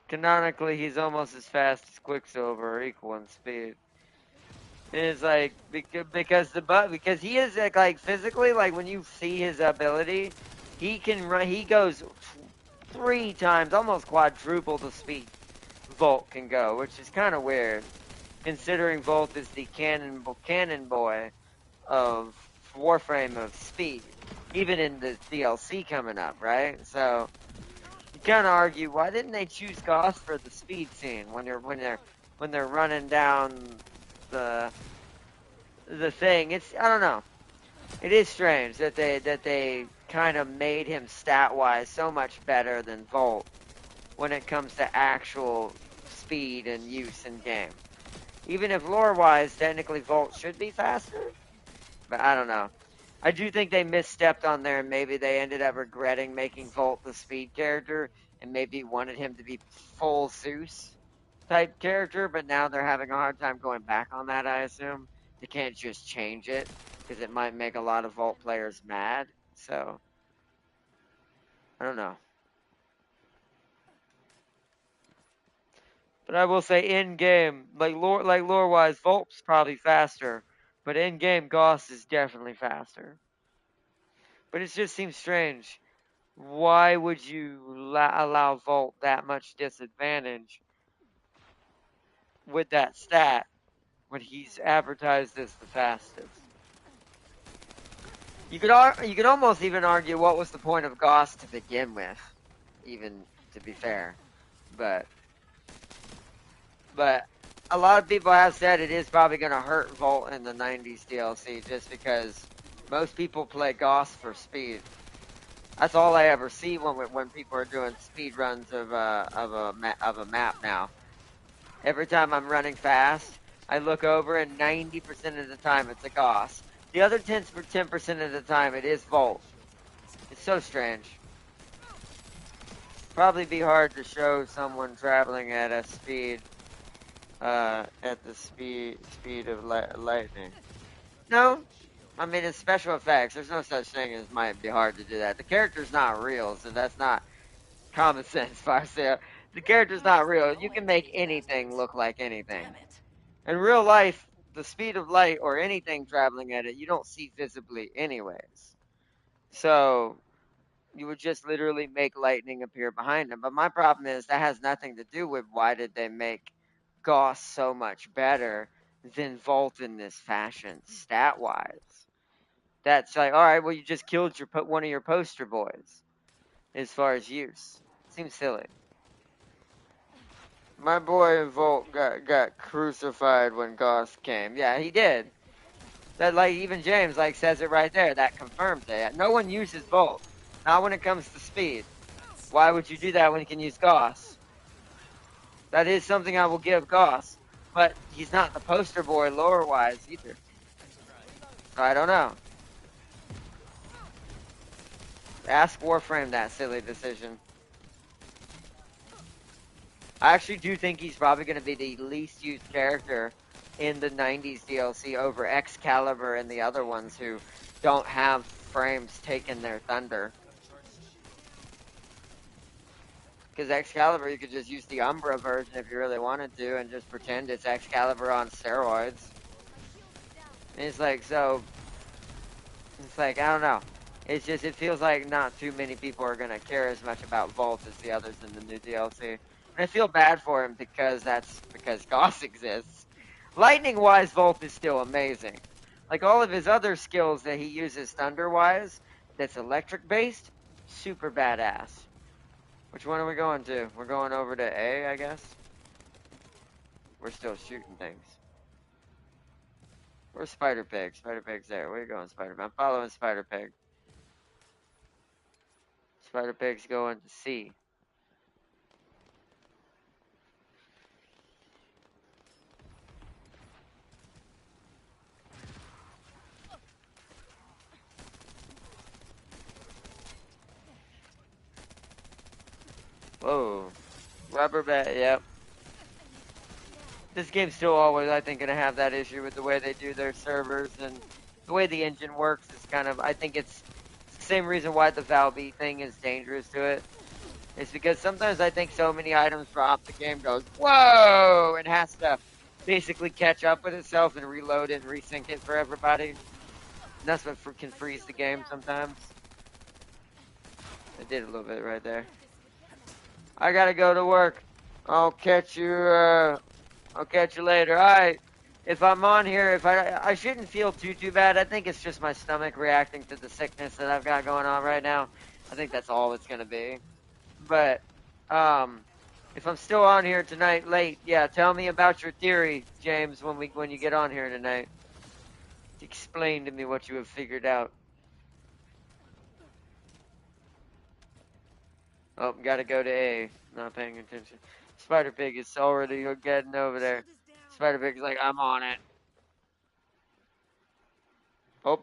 Canonically, he's almost as fast as Quicksilver, or equal in speed. And it's like because he is like physically, like when you see his ability, he can run. He goes 3 times, almost quadruple the speed Volt can go, which is kind of weird, considering Volt is the cannon boy of Warframe of speed, even in the DLC coming up, right? So you kind of argue, why didn't they choose Goss for the speed scene when they're running down the thing? It's, I don't know. It is strange that they kind of made him stat wise so much better than Volt when it comes to actual speed and use in game. Even if lore wise, technically Volt should be faster, but I don't know. I do think they misstepped on there, and maybe they ended up regretting making Volt the speed character, and maybe wanted him to be full Zeus type character, but now they're having a hard time going back on that, I assume. They can't just change it, because it might make a lot of Volt players mad, so, I don't know. But I will say in game, like lore wise, Volt's probably faster, but in game Goss is definitely faster. But it just seems strange. Why would you allow Volt that much disadvantage with that stat when he's advertised as the fastest? You could almost even argue what was the point of Goss to begin with, even to be fair. But a lot of people have said it is probably going to hurt Volt in the 90s DLC just because most people play Goss for speed. That's all I ever see when people are doing speed runs of a map now. Every time I'm running fast, I look over and 90% of the time it's a Goss. The other 10% of the time it is Volt. It's so strange. Probably be hard to show someone traveling at a speed at the speed of lightning. No, I mean it's special effects. There's no such thing as might be hard to do that. The character's not real, so that's not common sense, Farseer. The character's not real. You can make anything look like anything. Damn it. In real life, the speed of light or anything traveling at it, you don't see visibly anyways. So you would just literally make lightning appear behind them. But my problem is that has nothing to do with why did they make Goss so much better than Volt in this fashion, stat wise. That's like, all right, well, you just killed one of your poster boys as far as use. Seems silly. My boy Volt got crucified when Goss came. Yeah, he did. That, like, even James like says it right there. That confirms it. No one uses Volt. Not when it comes to speed. Why would you do that when you can use Goss? That is something I will give Goss. But he's not the poster boy lore-wise either. So I don't know. Ask Warframe that silly decision. I actually do think he's probably going to be the least used character in the 90s DLC over Excalibur and the other ones who don't have frames taking their thunder. Because Excalibur, you could just use the Umbra version if you really wanted to and just pretend it's Excalibur on steroids. And it's like, so, it's like, I don't know. It's just, it feels like not too many people are going to care as much about Volt as the others in the new DLC. And I feel bad for him because Goss exists. Lightning-wise, Volt is still amazing. Like all of his other skills that he uses thunder-wise, that's electric-based, super badass. Which one are we going to? We're going over to A, I guess? We're still shooting things. Where's Spider Pig? Spider Pig's there. Where you going, Spider Pig? I'm following Spider Pig. Spider Pig's going to C. Whoa. Rubber bat, yep. This game's still always, I think, going to have that issue with the way they do their servers and the way the engine works is kind of, I think it's the same reason why the Valve thing is dangerous to it. It's because sometimes I think so many items drop, the game goes, whoa, and has to basically catch up with itself and reload it and resync it for everybody. And that's what can freeze the game sometimes. I did a little bit right there. I gotta go to work. I'll catch you later. Alright. If I'm on here, if I shouldn't feel too bad. I think it's just my stomach reacting to the sickness that I've got going on right now. I think that's all it's gonna be. But if I'm still on here tonight late, yeah, tell me about your theory, James, when you get on here tonight. Explain to me what you have figured out. Oh, gotta go to A. Not paying attention. Spider Pig is already getting over there. Spider Pig's like, I'm on it. Oh,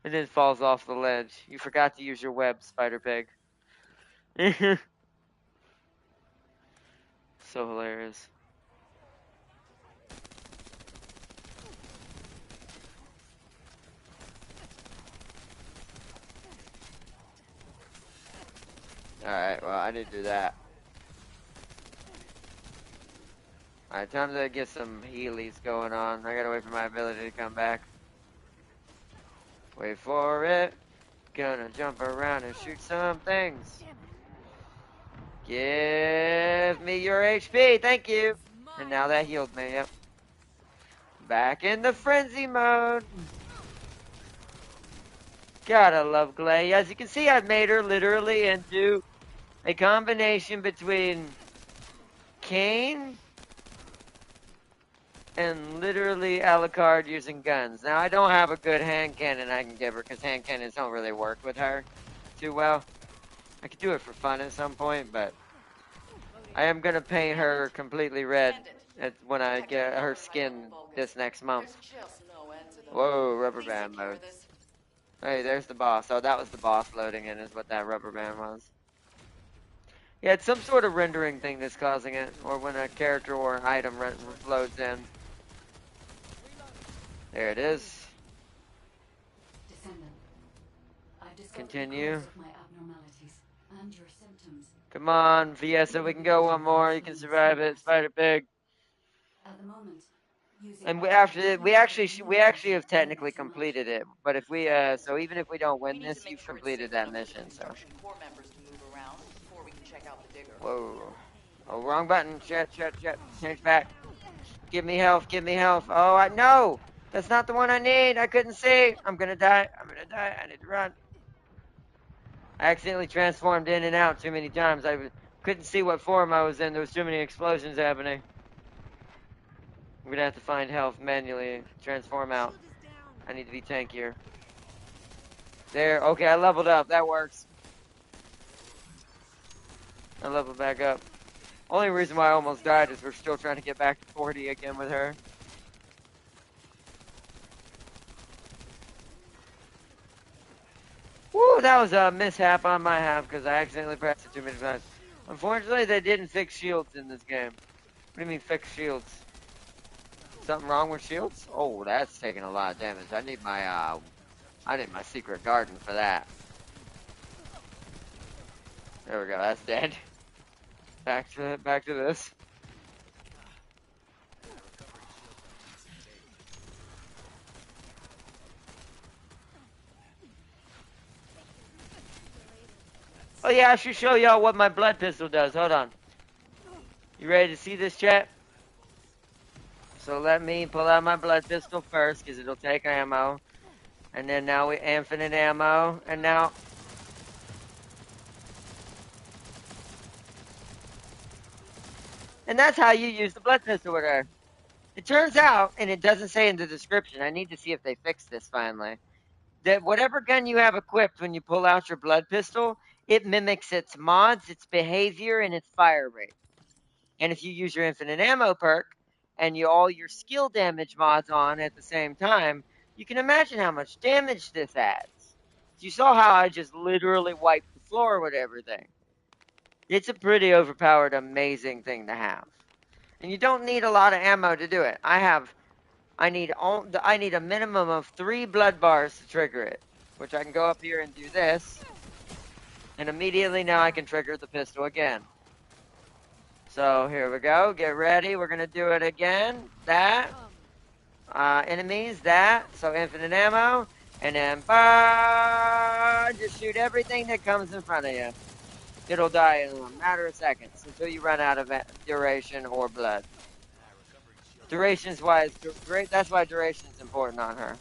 and then falls off the ledge. You forgot to use your web, Spider Pig. So hilarious. Alright, well, I didn't do that. Alright, time to get some healies going on. I gotta wait for my ability to come back. Wait for it. Gonna jump around and shoot some things. Give me your HP, thank you. And now that healed me, yep. Back in the frenzy mode. Gotta love Glay. As you can see, I've made her literally into a combination between Kane and literally Alucard using guns. Now, I don't have a good hand cannon I can give her, because hand cannons don't really work with her too well. I could do it for fun at some point, but I am going to paint her completely red when I get her skin this next month. Whoa, rubber band mode. Hey, there's the boss. Oh, that was the boss loading in, is what that rubber band was. Yeah, it's some sort of rendering thing that's causing it, or when a character or an item loads in. There it is. Descendant, I've discovered Continue. the cause of my abnormalities and your symptoms. Come on, Fiesta, we can go one more. You can survive it, Spider Pig. At the moment, using And we actually have technically completed it. But if we so even if we don't win this, you've completed that mission. So. Whoa. Oh, wrong button. Chat. Change back. Give me health. Oh, no. That's not the one I need. I couldn't see. I'm gonna die. I need to run. I accidentally transformed in and out too many times. I couldn't see what form I was in. There was too many explosions happening. I'm gonna have to find health manually. Transform out. I need to be tankier. There. Okay, I leveled up. That works. I leveled back up. Only reason why I almost died is we're still trying to get back to 40 again with her. Woo, that was a mishap on my half because I accidentally pressed it too many times. Unfortunately, they didn't fix shields in this game. What do you mean fix shields? Something wrong with shields? Oh, that's taking a lot of damage. I need my secret garden for that. There we go, that's dead. Back to this. Oh yeah, I should show y'all what my blood pistol does. Hold on. You ready to see this, chat? So let me pull out my blood pistol first, because it'll take ammo. And then now we infinite ammo. And now... And that's how you use the blood pistol with her. It turns out, and it doesn't say in the description, I need to see if they fix this finally, that whatever gun you have equipped when you pull out your blood pistol, it mimics its mods, its behavior, and its fire rate. And if you use your infinite ammo perk, and all your skill damage mods on at the same time, you can imagine how much damage this adds. You saw how I just literally wiped the floor with everything. It's a pretty overpowered, amazing thing to have. And you don't need a lot of ammo to do it. I need a minimum of 3 blood bars to trigger it, which I can go up here and do this, and immediately now I can trigger the pistol again. So here we go. Get ready. We're gonna do it again. That. Enemies. That. So infinite ammo. And then just shoot everything that comes in front of you. It'll die in a matter of seconds until you run out of duration or blood. Duration's wise. That's why duration's important on her.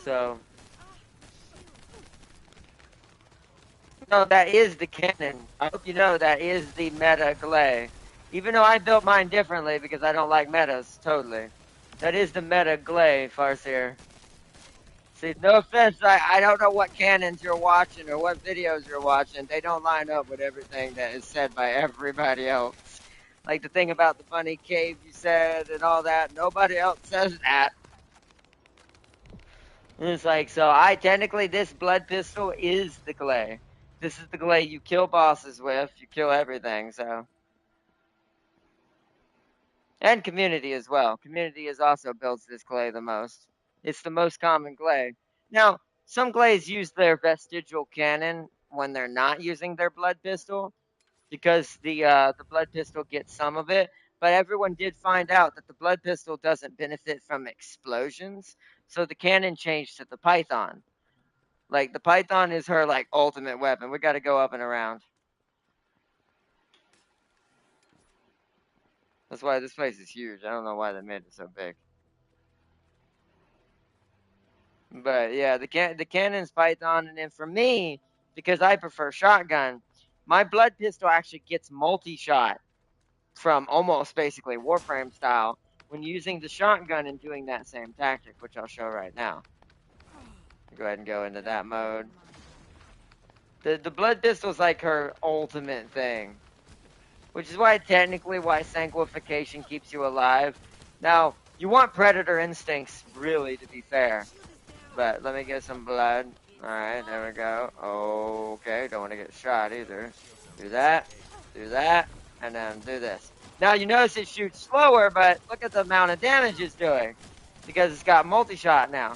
So. No, that is the canon. I hope you know that is the meta Glay. Even though I built mine differently because I don't like metas, totally. That is the meta Glay, Farseer. See, no offense, I don't know what canons you're watching or what videos you're watching. They don't line up with everything that is said by everybody else. Like the thing about the bunny cave you said and all that. Nobody else says that. And it's like, so technically this blood pistol is the Glay. This is the Glay you kill bosses with, you kill everything, so. And community as well. Community is also builds this Glay the most. It's the most common Glay. Now, some Glays use their vestigial cannon when they're not using their blood pistol, because the blood pistol gets some of it. But everyone did find out that the blood pistol doesn't benefit from explosions, so the cannon changed to the Python. Like, the Python is her, like, ultimate weapon. We gotta go up and around. That's why this place is huge. I don't know why they made it so big. But, yeah, the cannon's Python. And then for me, because I prefer shotgun, my blood pistol actually gets multi-shot from almost basically Warframe style when using the shotgun and doing that same tactic, which I'll show right now. Go ahead and go into that mode. The blood pistol's like her ultimate thing. Which is why technically why sanctification keeps you alive. Now, you want predator instincts, really, to be fair. But let me get some blood. Alright, there we go. Okay, don't want to get shot either. Do that, and then do this. Now you notice it shoots slower, but look at the amount of damage it's doing. Because it's got multi-shot now.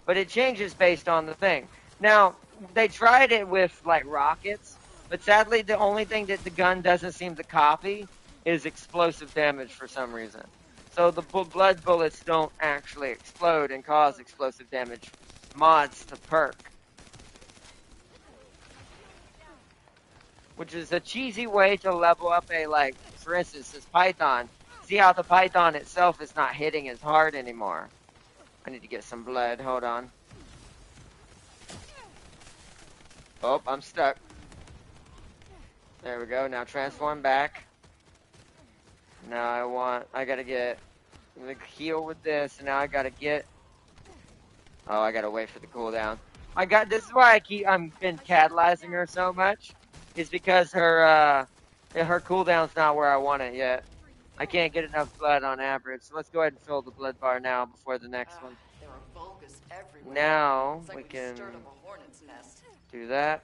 But it changes based on the thing. Now, they tried it with, like, rockets. But sadly, the only thing that the gun doesn't seem to copy is explosive damage for some reason. So the blood bullets don't actually explode and cause explosive damage. Mods to perk. Which is a cheesy way to level up a, like, for instance, this Python. See how the Python itself is not hitting as hard anymore. I need to get some blood. Hold on. Oh, I'm stuck. There we go. Now transform back. Now I gotta get the heal with this, and now I gotta get. Oh, I gotta wait for the cooldown. This is why I'm been catalyzing her so much, is because her cooldown's not where I want it yet. I can't get enough blood on average, so let's go ahead and fill the blood bar now before the next one. There are Vulgus everywhere. Now it's like we we've can stirred up a hornet's nest. do that.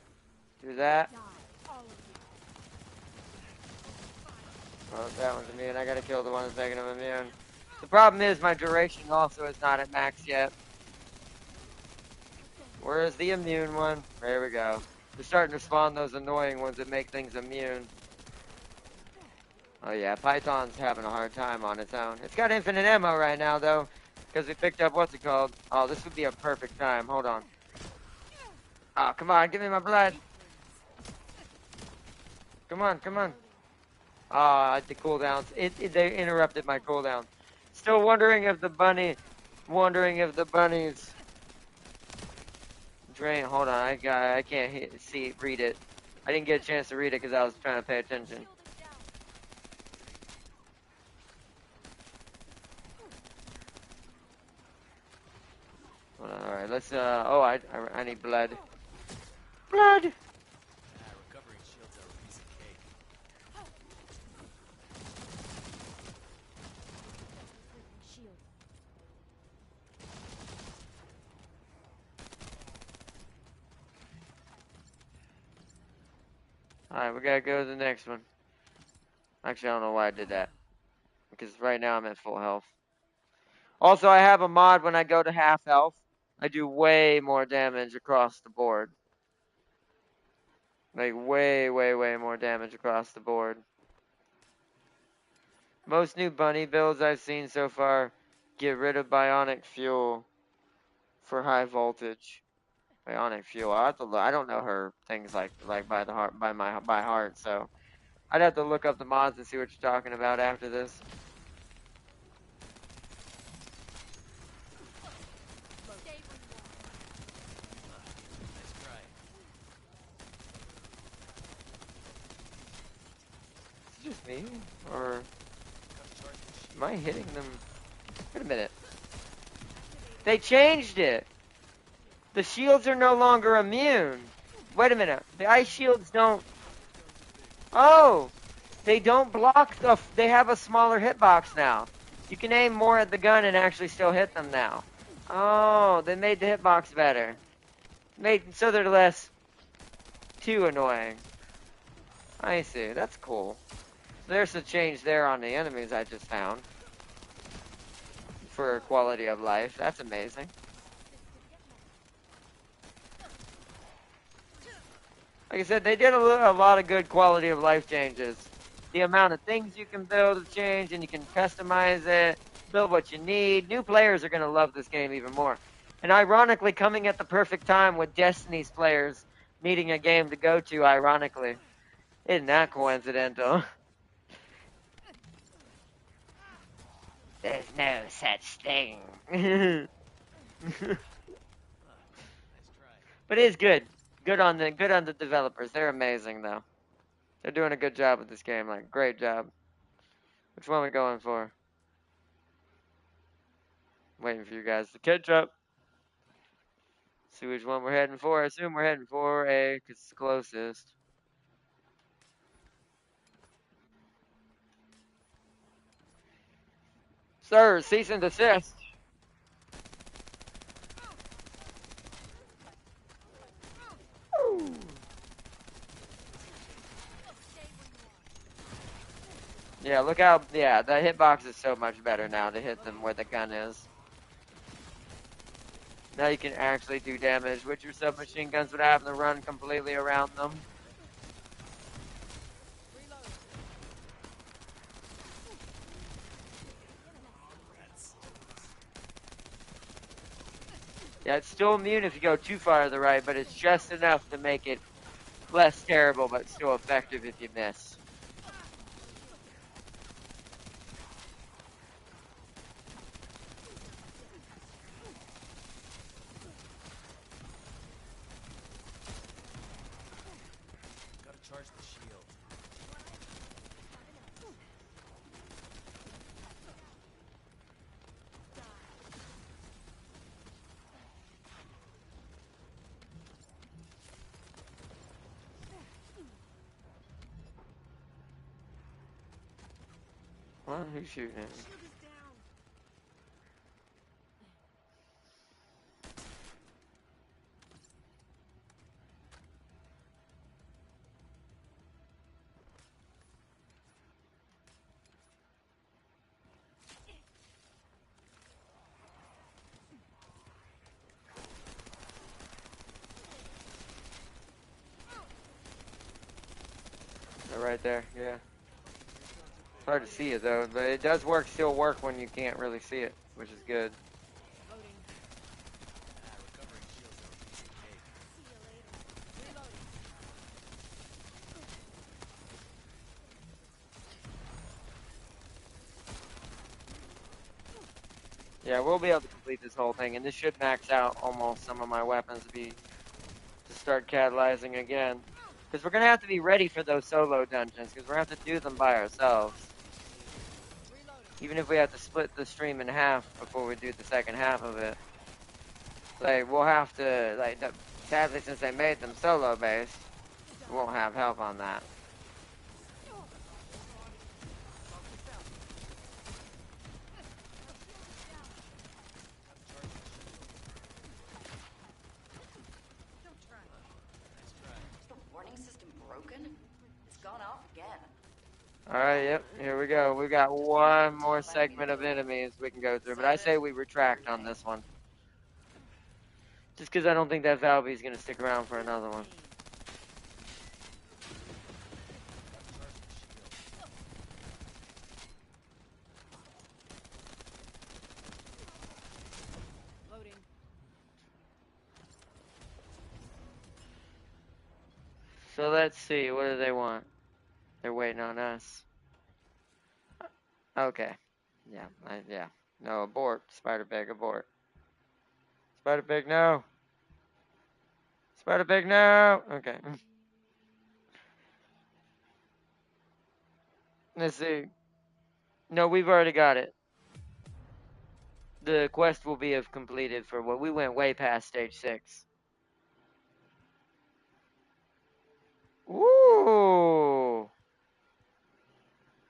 Oh, that one's immune. I gotta kill the one that's making him immune. The problem is my duration also is not at max yet. Where is the immune one? There we go. They're starting to spawn those annoying ones that make things immune. Oh yeah, Python's having a hard time on its own. It's got infinite ammo right now though, because we picked up what's it called. Oh, this would be a perfect time. Hold on. Oh, come on, give me my blood. Come on. The cooldowns. They interrupted my cooldown. Still wondering if the bunnies drain. Hold on, I can't read it. I didn't get a chance to read it because I was trying to pay attention. All right, let's. Oh, I need blood. Blood. Recovering shields are a piece of cake. Alright, we gotta go to the next one. Actually, I don't know why I did that. Because right now I'm at full health. Also, I have a mod when I go to half health. I do way more damage across the board. Like, way, way, way more damage across the board. Most new bunny builds I've seen so far get rid of bionic fuel for high voltage. Bionic fuel. I have to look. I don't know her things like by the heart by heart. So I'd have to look up the mods and see what you're talking about after this. Nice try. Is it just me, or Gotta charge the shield. am I hitting them? Wait a minute. They changed it. The shields are no longer immune. Wait a minute. The ice shields don't. Oh, they don't block the. They have a smaller hitbox now. You can aim more at the gun and actually still hit them now. Oh, they made the hitbox better. Made so they're less too annoying. I see. That's cool. There's a change there on the enemies I just found for quality of life. That's amazing. Like I said, they did a lot of good quality of life changes. The amount of things you can build have changed, and you can customize it, build what you need. New players are going to love this game even more. And ironically, coming at the perfect time with Destiny's players needing a game to go to, ironically. Isn't that coincidental? There's no such thing. Nice try. But it is good. Good on the developers. They're amazing though. They're doing a good job with this game, like great job. Which one are we going for? Waiting for you guys to catch up. See which one we're heading for. I assume we're heading for A, because it's the closest. Sir, cease and desist. Ooh. Yeah, look how, yeah, the hitbox is so much better now to hit them where the gun is. Now you can actually do damage, which your submachine guns would have to run completely around them. Yeah, it's still immune if you go too far to the right, but it's just enough to make it less terrible, but still effective if you miss. Gotta charge the shield. Well, who's shooting at me? They're right there, yeah. It's hard to see it though, but it does still work when you can't really see it, which is good. Recovering shields are a piece of cake. Yeah, we'll be able to complete this whole thing, and this should max out almost some of my weapons to start catalyzing again. Because we're going to have to be ready for those solo dungeons, because we're going to have to do them by ourselves. Even if we have to split the stream in half before we do the second half of it. Like, we'll have to, like, sadly, since they made them solo-based, we won't have help on that. Is the warning system broken? It's gone off again. Alright, yep, here we go. We got one more segment of enemies we can go through, but I say we retract on this one. Just because I don't think that Valby's going to stick around for another one. So let's see. What do they want? They're waiting on us. Okay. Yeah. Yeah. No, abort. Spider Pig, abort. Spider Pig, no. Spider Pig, no. Okay. Let's see. No, we've already got it. The quest will be completed for what we went way past stage 6. Ooh.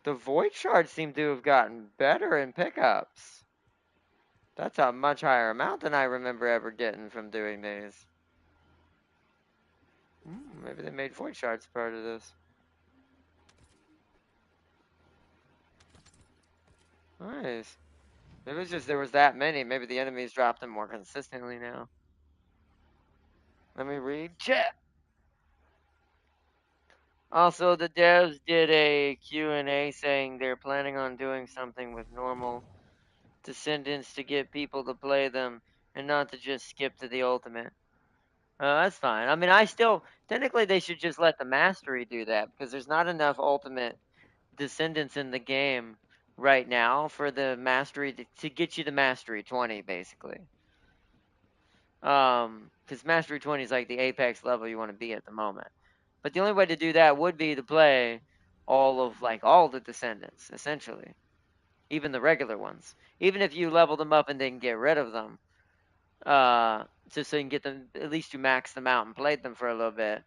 The void shards seem to have gotten better in pickups. That's a much higher amount than I remember ever getting from doing these. Maybe they made void shards part of this. Nice. Maybe it's just there was that many. Maybe the enemies dropped them more consistently now. Let me read chat. Also, the devs did a Q&A saying they're planning on doing something with normal Descendants to get people to play them and not to just skip to the ultimate. That's fine. I mean, technically they should just let the mastery do that because there's not enough ultimate Descendants in the game right now for the mastery to get you the mastery 20 basically. Because mastery 20 is like the apex level you want to be at the moment. But the only way to do that would be to play all the Descendants essentially, even the regular ones. Even if you level them up and then get rid of them, just so you can get them, at least you max them out and played them for a little bit.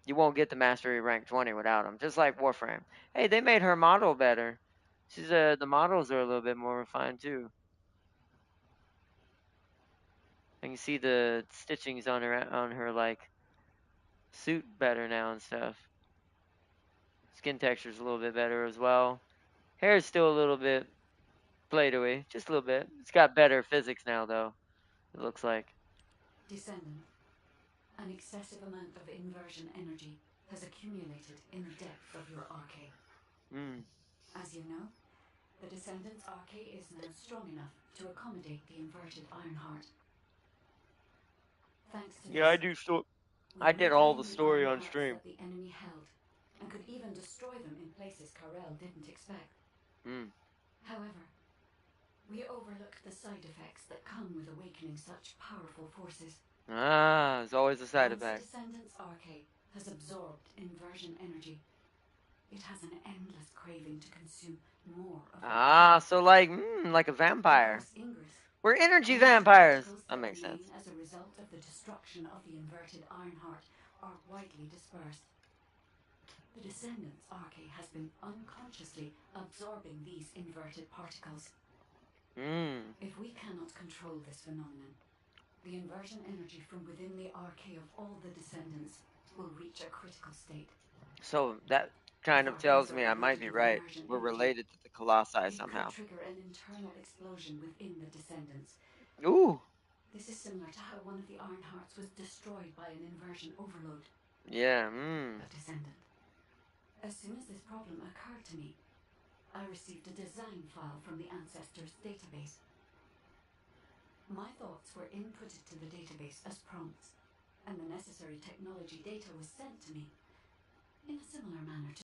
You won't get the mastery rank 20 without them. Just like Warframe. Hey, they made her model better. The models are a little bit more refined too. I can see the stitchings on her like suit better now and stuff. Skin texture's a little bit better as well. Hair is still a little bit Play-Doh-y, just a little bit. It's got better physics now though. It looks like. Descendant. An excessive amount of inversion energy has accumulated in the depth of your arcade. As you know, the Descendant's arcade is now strong enough to accommodate the inverted Ironheart. Thanks to Yeah, this, I did all the reclaim story on Ironhearts stream. that the enemy held, and could even destroy them in places Karel didn't expect. However, we overlooked the side effects that come with awakening such powerful forces. There's always a side Once the effect. Descendant's arcade has absorbed inversion energy, it has an endless craving to consume more of it. So like a vampire. Across Ingress, We're energy all of the vampires. particles That that makes sense. remain as a result of the destruction of the inverted Ironheart are widely dispersed. The Descendant's arcade has been unconsciously absorbing these inverted particles. If we cannot control this phenomenon, the inversion energy from within the arcade of all the Descendants will reach a critical state. So that kind of tells me I might be right. We're related to the Colossi somehow. It could trigger an internal explosion within the Descendants. Ooh. This is similar to how one of the Ironhearts was destroyed by an inversion overload. Yeah, A Descendant. As soon as this problem occurred to me, I received a design file from the Ancestors database. My thoughts were inputted to the database as prompts, and the necessary technology data was sent to me in a similar manner to